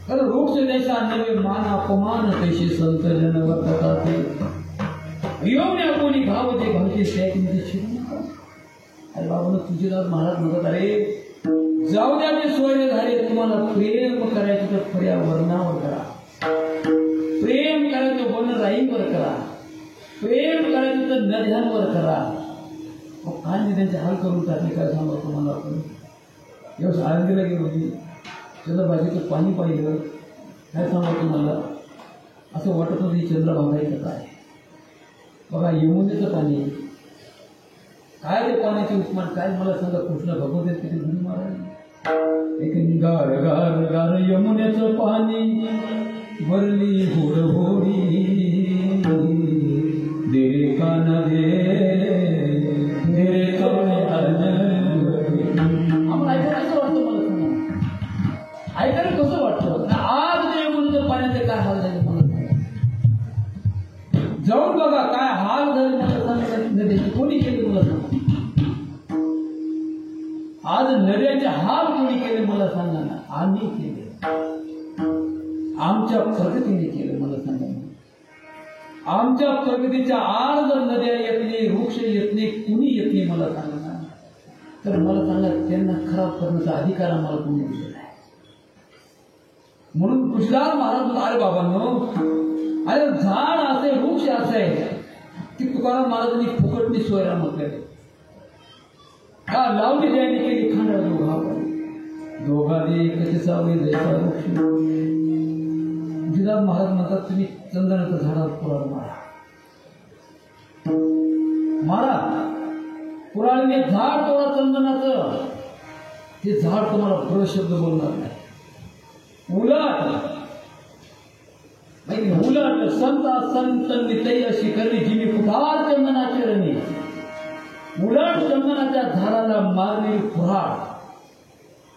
तर वृक्ष द्यायचा नवे मान अपमान तैसे संत जन वर्ततात येऊन कोणी भावते भावते शैकमध्ये शिरू नका अरे बाबा तुझेदार महाराज म्हणत अरे जाऊ द्या ते सोयरे झाले तुम्हाला प्रेम करायचं तर पर्यावरणावर करा प्रेम करायचं वनराईवर करा प्रेम करायचं तर नद्यांवर करा काय नाही त्यांचे हाल करून टाकले काय सांगा तुम्हाला आपण एवढं आळंदीला गेलो होती चंद्रभागेचं पाणी पाहिलं काय सांगा तुम्हाला असं वाटत होतं चंद्रभागायचं काय बघा यमुनेचं पाणी काय ते पाण्याचे उपमान काय मला सांगा कृष्ण भगवते तिथे गुरु महाराज एक गार गार गार यमुनेचं पाणी वरली होड होडी देरे कान देरे काने आम्हाला ऐकायला कसं वाटतं मला सांगा ऐकायला कसं वाटतं आज ते यमुनेचं पाण्याचे काय हाल झाले मला जाऊन बघा काय हाल झाले मला सांगा नदीचे कोणी केले मला सांगा आज नद्याचे हाल कोणी केले मला सांगा ना आम्ही केले आमच्या प्रगतीने केलं मला सांगा आमच्या प्रगतीच्या आड जर नद्या येत नाही वृक्ष येत नाही कुणी येत नाही मला सांगा ना तर मला सांगा त्यांना खराब करण्याचा अधिकार आम्हाला कोणी दिलेला आहे म्हणून तुषार महाराज अरे बाबांनो अरे झाड असे वृक्ष असे की तुकाराम महाराजांनी फुकटनी सोयरा म्हटलेले का लावली जायने केली खांडा दोघा दे कसे सावली जायचा वृक्ष तुकाराम महाराज म्हणतात तुम्ही चंदनाच्या झाडावर कुऱ्हाड मारा मारा कुऱ्हाडीने झाड तोडा चंदनाचं ते झाड तुम्हाला ब्र शब्द बोलणार नाही उलट संता संत नितई अशी करणी जिने कुठार चंदनाचे रणी उलट चंदनाच्या झाडाला मारलेली कुऱ्हाड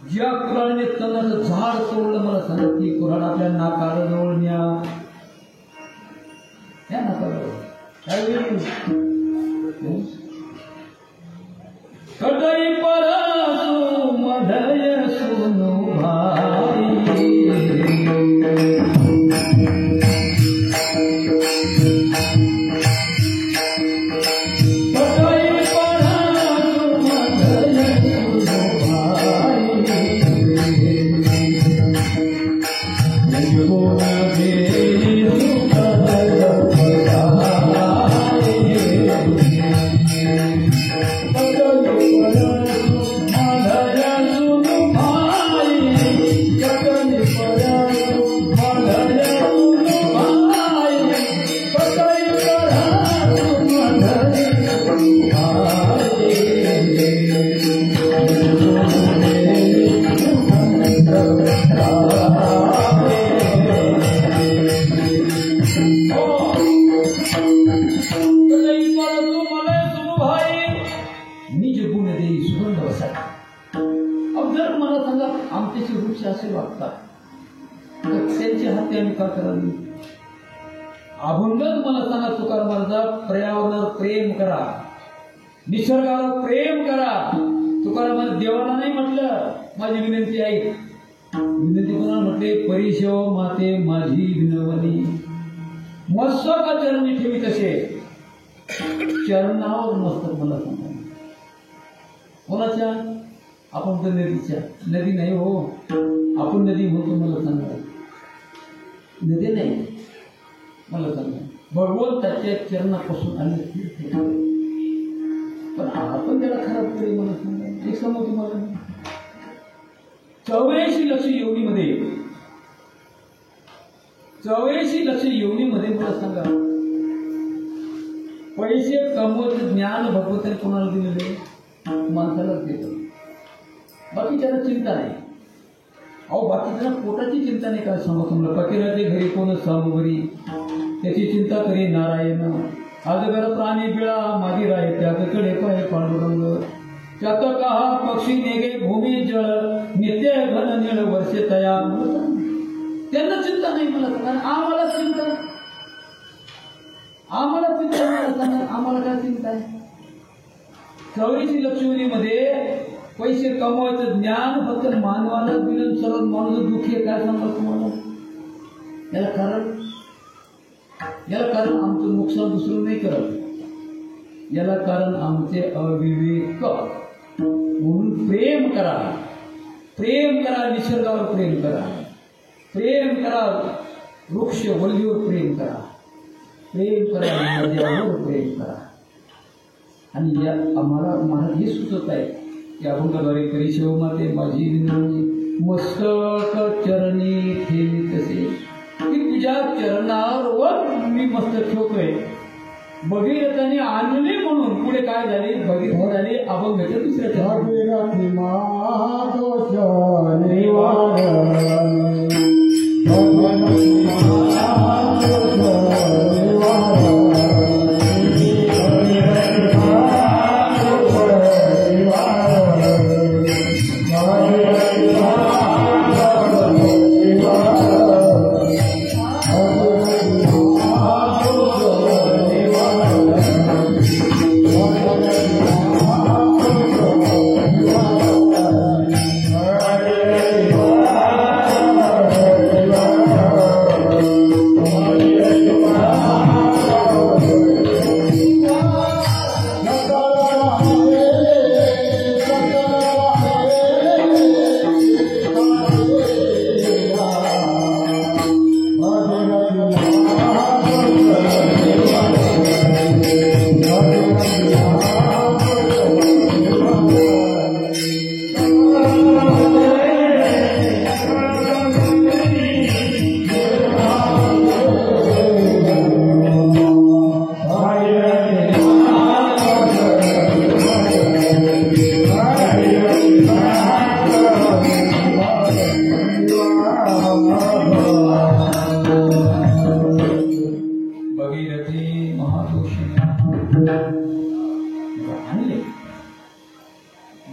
ज्या कुऱ्हाडीने चंदनाचं झाड तोडलं मला सांगत ती कुऱ्हाड आपल्या नाकाला जवळ न्या नाकाजवळ काय कटई परसु मधय सुनु भाई अभंगच मला सांगा तुकाराम महाराज पर्यावरणावर प्रेम करा निसर्गावर प्रेम करा तुकाराम देवाला नाही म्हटलं माझी विनंती आहे विनंती कोणाला म्हटले परिशव माते माझी विनवणी मस्तक चरणी ठेवी तसे चरणावर मस्तक मला सांगा कोणाच्या आपण तर नदीच्या, नदी नाही हो, आपण नदी म्हणतो. मला सांगा, नदी नाही, मला सांगा भगवंताच्या चरणापासून आले पण आपण त्याला खराब केले. मला सांगा, एक समज तुम्हाला 84 लक्ष योनीमध्ये, 84 लक्ष योनीमध्ये मला सांगा पैसे कमवत ज्ञान भगवंताने कोणाला दिलेले? माणसालाच दिलं. बाकीच्याला चिंता नाही. अहो बाकीच्याला पोटाची चिंता नाही. काय सांगू तुम्हाला, फकीराचे घरी कोण सांगू घरी, त्याची चिंता करी नारायण. अजगर प्राणी बिळा मादी राहे त्याकडे पाय पांडुरंग. त्यात कहा पक्षी नेगे भूमी जळ नित्य घन निळ वर्षे तया. त्यांना चिंता नाही. मला सांगा, आम्हाला चिंता, आम्हाला चिंता. मला सांगा, आम्हाला काय चिंता आहे? 84 लक्षणीमध्ये पैसे कमवायचं ज्ञान फक्त मानवाला दिलं. सर्व माणूस दुःखी आहे. काय सांगा तुम्हाला? याला कारण आमचं नुकसान दुसरं नाही करत. याला कारण आमचे अविवेक. म्हणून प्रेम करा, प्रेम करा, निसर्गावर प्रेम करा, प्रेम करा, वृक्ष वल्लीवर प्रेम करा, प्रेम करा, नद्यावर प्रेम करा. आणि या आम्हाला हे सुचत आहे की अभंगाद्वारे करी शिवमाते माझी विनवणी मस्तक चरणी ठेवी तसे की तुझ्या चरणावर मी मस्तक ठेवतोय. भगीरथाने आणले म्हणून पुढे काय झाले? भगीरथ झाले अभंगाच्या दुसऱ्या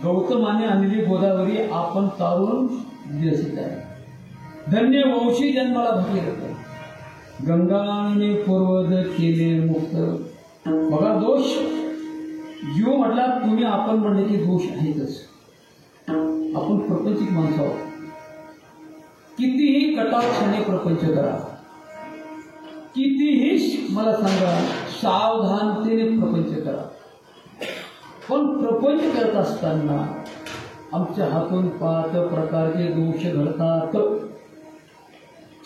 गौतमाने आणली गोदावरी आपण तारून दिसित आहे. धन्य वंशी जन्माला भगीरथ गंगाने पूर्वज केले मुक्त. बघा दोष जीव म्हटला तुम्ही आपण म्हणले की दोष आहेतच. आपण प्रपंचिक माणसं आहोत. कितीही कटाक्षाने प्रपंच करा, कितीही मला सांगा सावधानतेने प्रपंच करा, पण प्रपंच करत असताना आमच्या हातून 5 प्रकारचे दोष घडतात.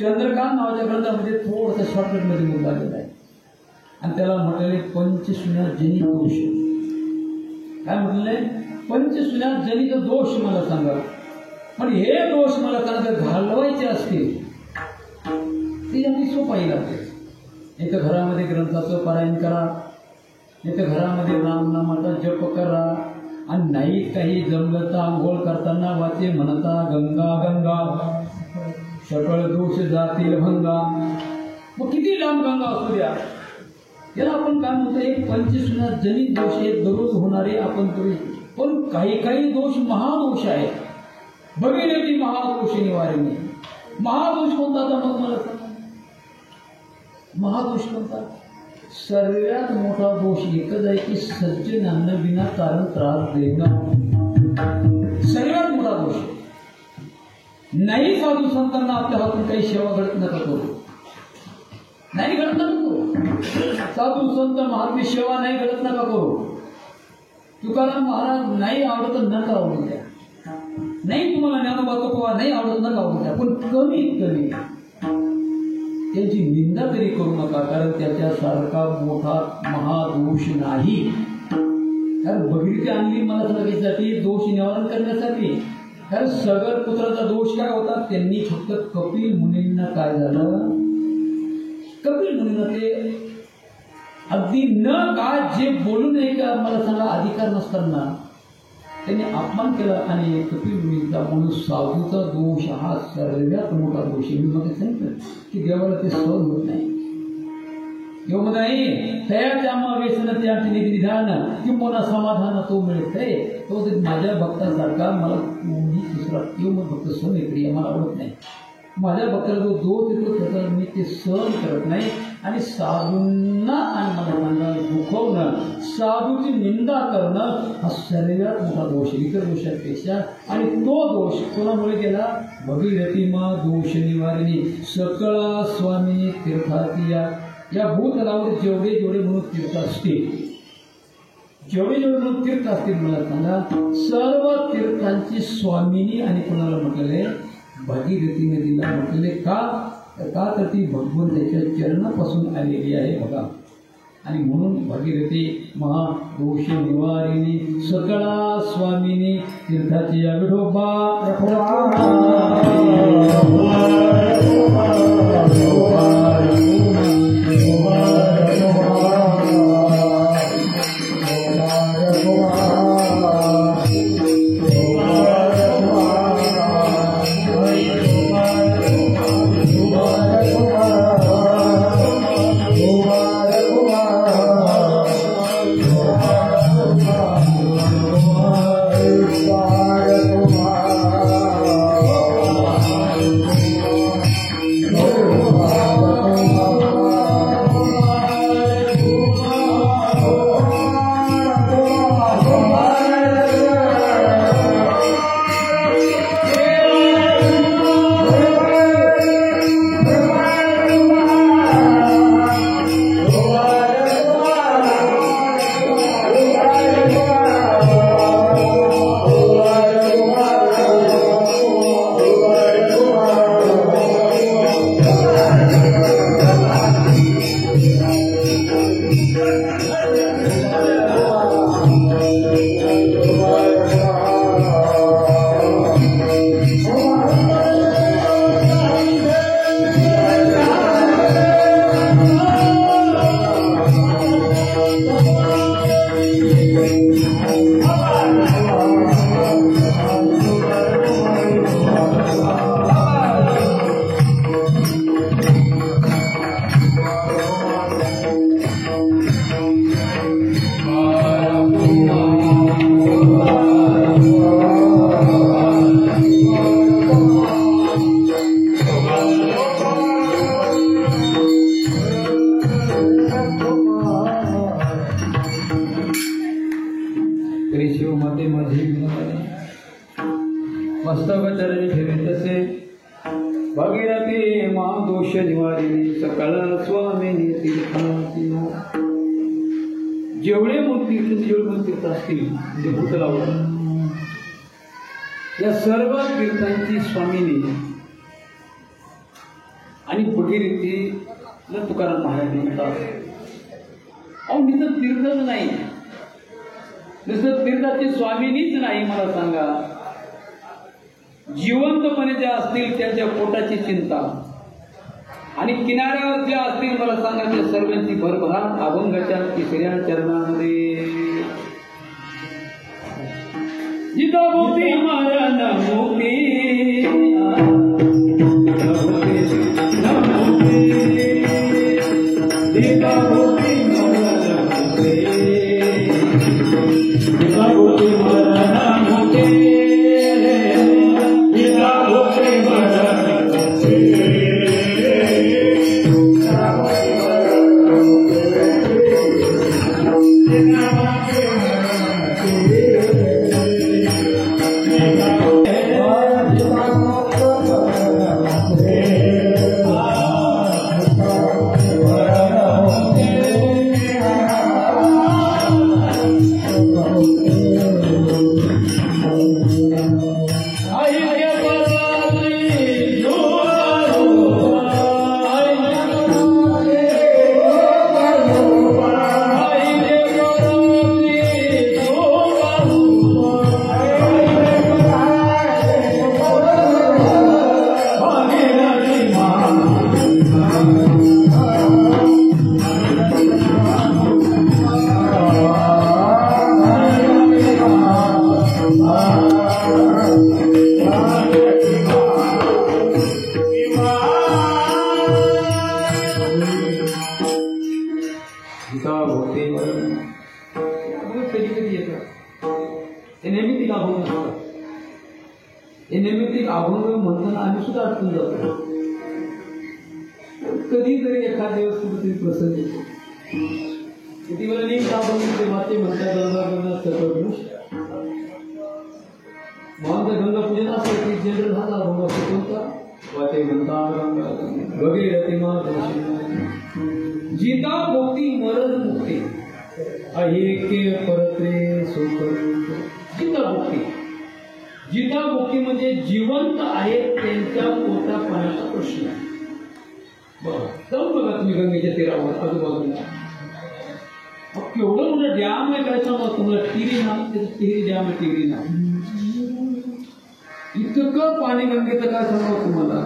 चंद्रकांत नावाच्या ग्रंथामध्ये थोडंसं शॉर्टकटमध्ये मुद्दा आहे आणि त्याला म्हटलेले पंचशून्य जनित दोष. काय म्हटले? पंचशून्य जनित दोष. मला सांगा, पण हे दोष मला सांगा घालवायचे असतील ते अगदी सोपाही लागते. एक घरामध्ये ग्रंथाचं पारायण करा, इथं घरामध्ये रामनामाचा जप करा आणि नाही काही जमलं तर आंघोळ करताना वाचे म्हणता गंगा गंगा सकळ दोष जातील भंगा. मग किती लांब गंगा असू द्या, याला आपण काय म्हणतो? एक पंचशून्य जनित दोष हे दररोज होणारे आपण करू. पण काही काही दोष महादोष आहे. भगीरथी महादोष निवारणी. महादोष कोणता? मग मला सांगा, महादोष कोणता? सर्वात मोठा दोष एकच आहे की सज्जनांना विनाकारण त्रास देणं. सर्वात मोठा दोष. नाही साधू संतांना आपल्या हातून काही सेवा घडत नका करू. नाही घडत नका करू. साधू संत महात्मे सेवा नाही घडत नका करू. तुकाराम महाराज नाही आवडत नका आवडू द्या. नाही तुम्हाला ज्ञानोबा तुकोबा नाही आवडत नका आवडत्या, पण कमीत कमी त्यांची निंदा तरी करू नका, कारण त्याच्यासारखा मोठा महादोष नाही. कारण भगीरथी आणली मला सांगायसाठी दोष निवारण करण्यासाठी. कारण सगर पुत्राचा दोष काय होता, त्यांनी फक्त कपिल मुनींना काय झालं, कपिल मुनींना ते अगदी न का जे बोलू नये का मला सांगा अधिकार नसताना त्यांनी अपमान केला. आणि कपिल मुनींचा म्हणून साधूचा दोष हा सर्वात मोठा दोष आहे. मी मध्ये सांगितलं की देवाला ते सहन होत नाही. देव मध्ये नाही तयाच्या व्यसन त्या निधान किंवा समाधान तो मिळतंय तो माझ्या भक्तासारखा मला कोणी दुसरा किंवा भक्त सहन इकडे मला आवडत नाही. माझ्या भक्ताला जो दोष येतो त्याचा मी ते सहन करत नाही. आणि साधूंना आणि मला सांगा दुखवणं, साधूची निंदा करणं हा सर्वात मोठा दोष आहे इतर दोषांपेक्षा. आणि तो दोष कोणामुळे केला, भगीरथी मा दोष निवारिणी सकळ स्वामी तीर्थाती. या भूतलावर जेवढे जेवढे म्हणून तीर्थ असतील, जेवढे जेवढे म्हणून तीर्थ असतील मला सांगा सर्व तीर्थांची स्वामिनी. आणि कोणाला म्हटलेले, भागीरथी नदीला म्हटलेले. का तर ती भगवंताच्या चरणापासून आलेली आहे बघा. आणि म्हणून भागीरथी महादोष निवारिणी सकळा स्वामिनी तीर्थाची या विठोबा. मस्तकचरणी ठेवे तसे भगीरथी महादोष निवारिणी सकळ स्वामिनी तीर्थाती. जेवढे मूर्ती तीर्थ असतील म्हणजे भूतलावर या सर्व तीर्थांची स्वामिनी. आणि भगीरथीला तुकाराम महाराज म्हणतात, अहो नुसतं तीर्थच नाही, नुसतं तीर्थाची स्वामिनीच नाही, मला सांगा जिवंतपणे ज्या असतील त्यांच्या पोटाची चिंता आणि किनाऱ्यावर ज्या असतील मला सांगा त्या सर्वांची भरभराट अभंगाच्या तिसऱ्या चरणामध्ये. जिताभोवती मरण मोती हे नैमित्तिक अभंग म्हणताना आम्ही सुद्धा अडकून जातो. कधीतरी एखाद्या दिवस कुठेतरी प्रसंग येतो. किती वेळा नेमका अभंग ते माते म्हणतात गंगा गंगा सकळ महान गंगा पूजन असं की जनरल हा अभंग असतो. कोणता वाटे गंगा गंगा वगैरे मा जिता भोक्ती मरण मुक्ती अहेके परत्रे सोकर. जिता भोक्ती, जिता भोक्ती म्हणजे जिवंत आहेत त्यांच्या पोटा पाण्याचा प्रश्न आहे. बघा जाऊन बघा तुम्ही गंगेच्या तीरावर आजूबाजूला केवढं मोठं डॅम आहे. काय सांगा तुम्हाला टिहरी नाव, त्याचं टिहरी डॅम आहे. टिहरी नाव इतकं पाणी गंगेचं काय सांगा तुम्हाला.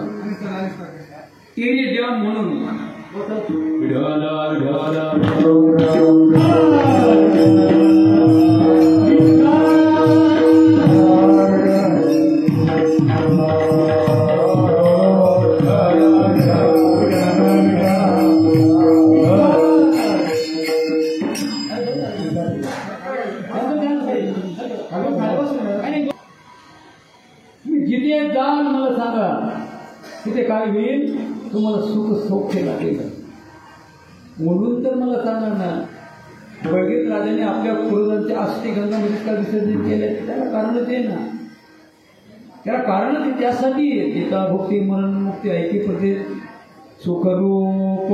टिहरी डॅम म्हणून जिथे जाल मला सांगा तिथे काय होईल, तुम्हाला सुख सौख्य लागेल. म्हणून तर मला सांगा ना, वैदिक राजाने आपल्या पूर्वजांच्या अस्थि गंगामध्ये का विसर्जन केले त्याला कारणच आहे ना. त्याला कारणच आहे. त्यासाठी एका भक्ती मरण मुक्ती ऐकी पडते सुखरूप.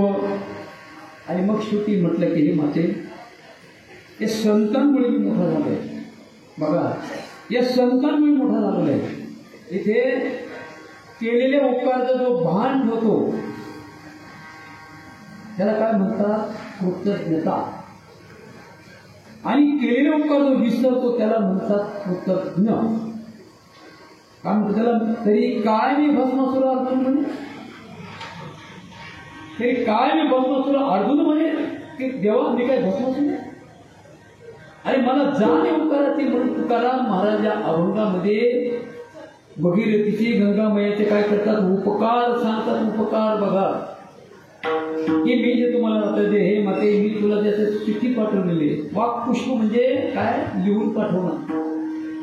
आणि मग शेवटी म्हटलं की हे माते हे संतांमुळे मी मोठा झालोय. बघा या संतांमुळे मोठा झालेला आहे. इथे केलेल्या उपकाराचा जो भान ठेवतो त्याला काय म्हणतात, कृतज्ञता. आणि केलेले उपकार जो विसरतो त्याला म्हणतात कृतज्ञ. काय म्हणतो त्याला, तरी काय मी भस्मासुर अर्जुन म्हणे, तरी काय मी भस्मासुर अर्जुन म्हणे की देवा मी काय भस्मासुर आहे. आणि मला जाण उपकाराची म्हणून तुकाराम महाराज या अभंगामध्ये भगीरथीची गंगामयाचे काय करतात, उपकार सांगतात. उपकार बघा की मी जे तुम्हाला आता जे हे माते मी तुला त्याचं चिठ्ठी पाठवलेली. वाक्पुष्प म्हणजे काय, लिहून पाठवणं.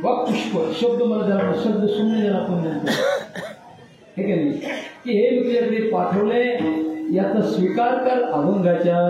वाक्पुष्प शब्द मला जरा शब्द शून्य जरा आपण म्हणतो हे की नाही, की हे मी तुझ्याकडे पाठवले याचा स्वीकार कर. अभंगाच्या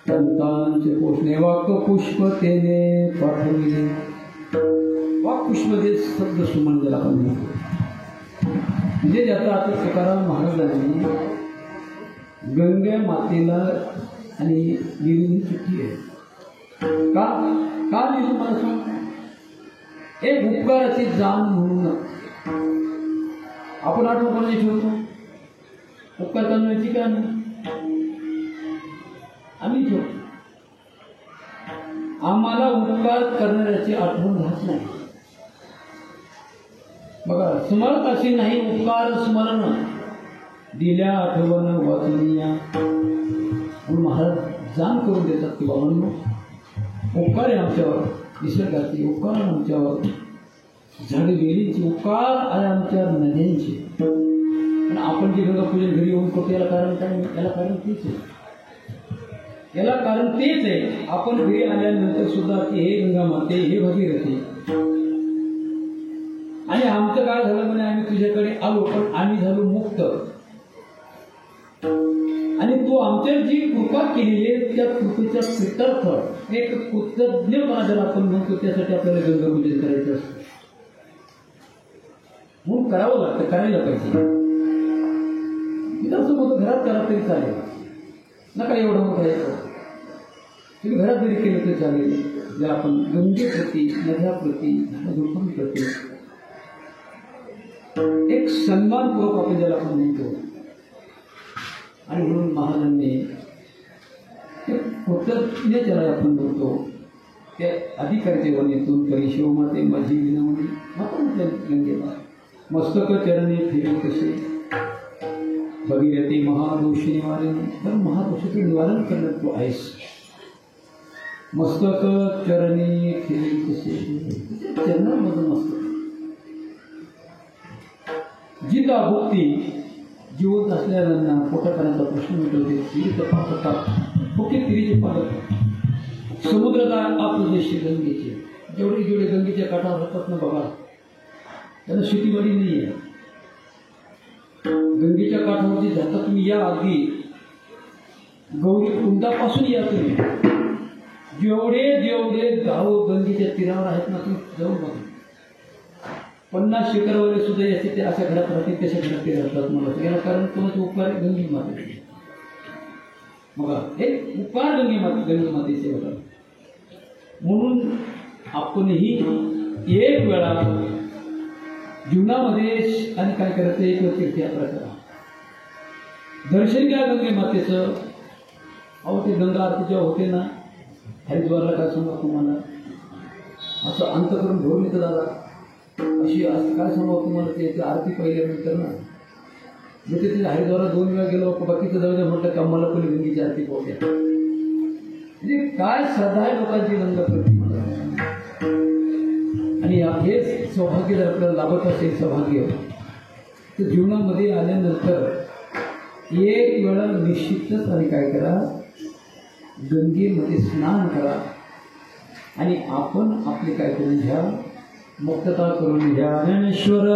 संतांचे पोषणे वाक् पुष्प तेने पाठविले. वाक् पुष्प जे शब्द सुमन ज्याला आपण म्हणतो, म्हणजे ज्याचा आता तुकाराम महाराजांनी गंगा मातेला आणि लिहिलेली चिठ्ठी आहे. का लिहिली मला सांग. एक उपकाराची जाण म्हणून आपण आठवण कोणाची ठेवतो. उपकार करण्याची का नाही आम्ही ठेवतो. आम्हाला उपकार करणाऱ्याची आठवण राहत नाही. बघा, स्मरत अशी नाही उपकार स्मरण दिल्या आठवण वाचनिया म्हणून महाराज जाण करून देतात की बाबांनो, उपकार आहे आमच्यावर, निसर्गाचे उपकार आहे आमच्यावर, झाडे वेलीचे उपकार आहे आमच्या नद्यांचे. पण आपण जे गंगा पूजन घरी येऊन करतो याला कारण काय? याला कारण तेच आहे. याला कारण तेच आहे. आपण घरी आल्यानंतर सुद्धा की हे गंगा माते, हे भगीरथी, आणि आमचं काय झालं म्हणे, आम्ही तुझ्याकडे आलो पण आम्ही झालो मुक्त, आणि तू आमच्यावर जी कृपा केलेली आहे त्या कृपेचा प्रित्यर्थ एक कृतज्ञपणा ज्याला आपण म्हणतो त्यासाठी आपल्याला गंगा पूजन करायचं असतं. म्हणून करावं लागतं, करायला पाहिजे. असं मोठं घरात करा तरी चालेल, नका एवढं मोठं यायचं. तुम्ही घरात जरी केलं तरी चालेल. जर आपण गंगेप्रती, नद्याप्रती, झोपणीप्रती एक सन्मानपूर्वक आपण ज्याला आपण म्हणतो, आणि म्हणून महाराजांनी कृतज्ञ ज्याला आपण म्हणतो त्या अधिकारीच्या वनेतून परिशिवमाते माझी विनवणी माता म्हटलं गंगेला. मस्तक चरणी फिरे कसे भगीरथी महादोष निवारण. तर महादोषाचं निवारण करण्यात तू आहेस. मस्तक चरणी फिरे कसे, चरणामध्ये मस्तक जी दाभुक्ती जिवंत असलेल्यांना पोटापर्यंत प्रश्न मिटवते. तिरीचं पाहतात फुके तिरीचे पाहत समुद्राला आपदेशी गंगेचे. जेवढे जेवढे गंगेच्या काठावर राहतात ना बघा, त्यांना शेतीवाडी नाही आहे. गंगेच्या काठावरती जाता तुम्ही या, अगदी गौरी कुंडापासून या तुम्ही. जेवढे जेवढे गाव गंगेच्या तीरावर आहेत ना तुम्ही जाऊन बघा. 50 एकरवाले सुद्धा याचे ते अशा घरात राहतील, तशा घरात ते राहतात. मला याला कारण कोणाचे उपकार गंगे माते. बघा, एक उपकार गंगे मातेचे होतात. म्हणून आपणही एक वेळा जीवनामध्ये आणि काय करायचं, एक तीर्थयात्रा करा, दर्शन घ्या गंगे मातेचं. अहो ते गंगा आरती जेव्हा होते ना हरिद्वारला, काय सांगा तुम्हाला, असं अंत करून घेऊन येतं दादा. अशी काय सांगावं तुम्हाला, ते आरती पाहिल्यानंतर ना मी ते हरिद्वारात 2 वेळा गेलो. बाकीचं जाऊ द्या म्हटलं का मला पण गंगेची आरती पाहू द्या. म्हणजे काय श्रद्धा आहे लोकांची गंगाप्रती. आणि हेच सौभाग्य जर आपल्याला लाभत असेल सौभाग्य, तर जीवनामध्ये आल्यानंतर एक वेळा निश्चितच आणि काय करा, गंगेमध्ये स्नान करा आणि आपण आपले काय करून घ्या, मुक्तता करून घ्या. ज्ञानेश्वर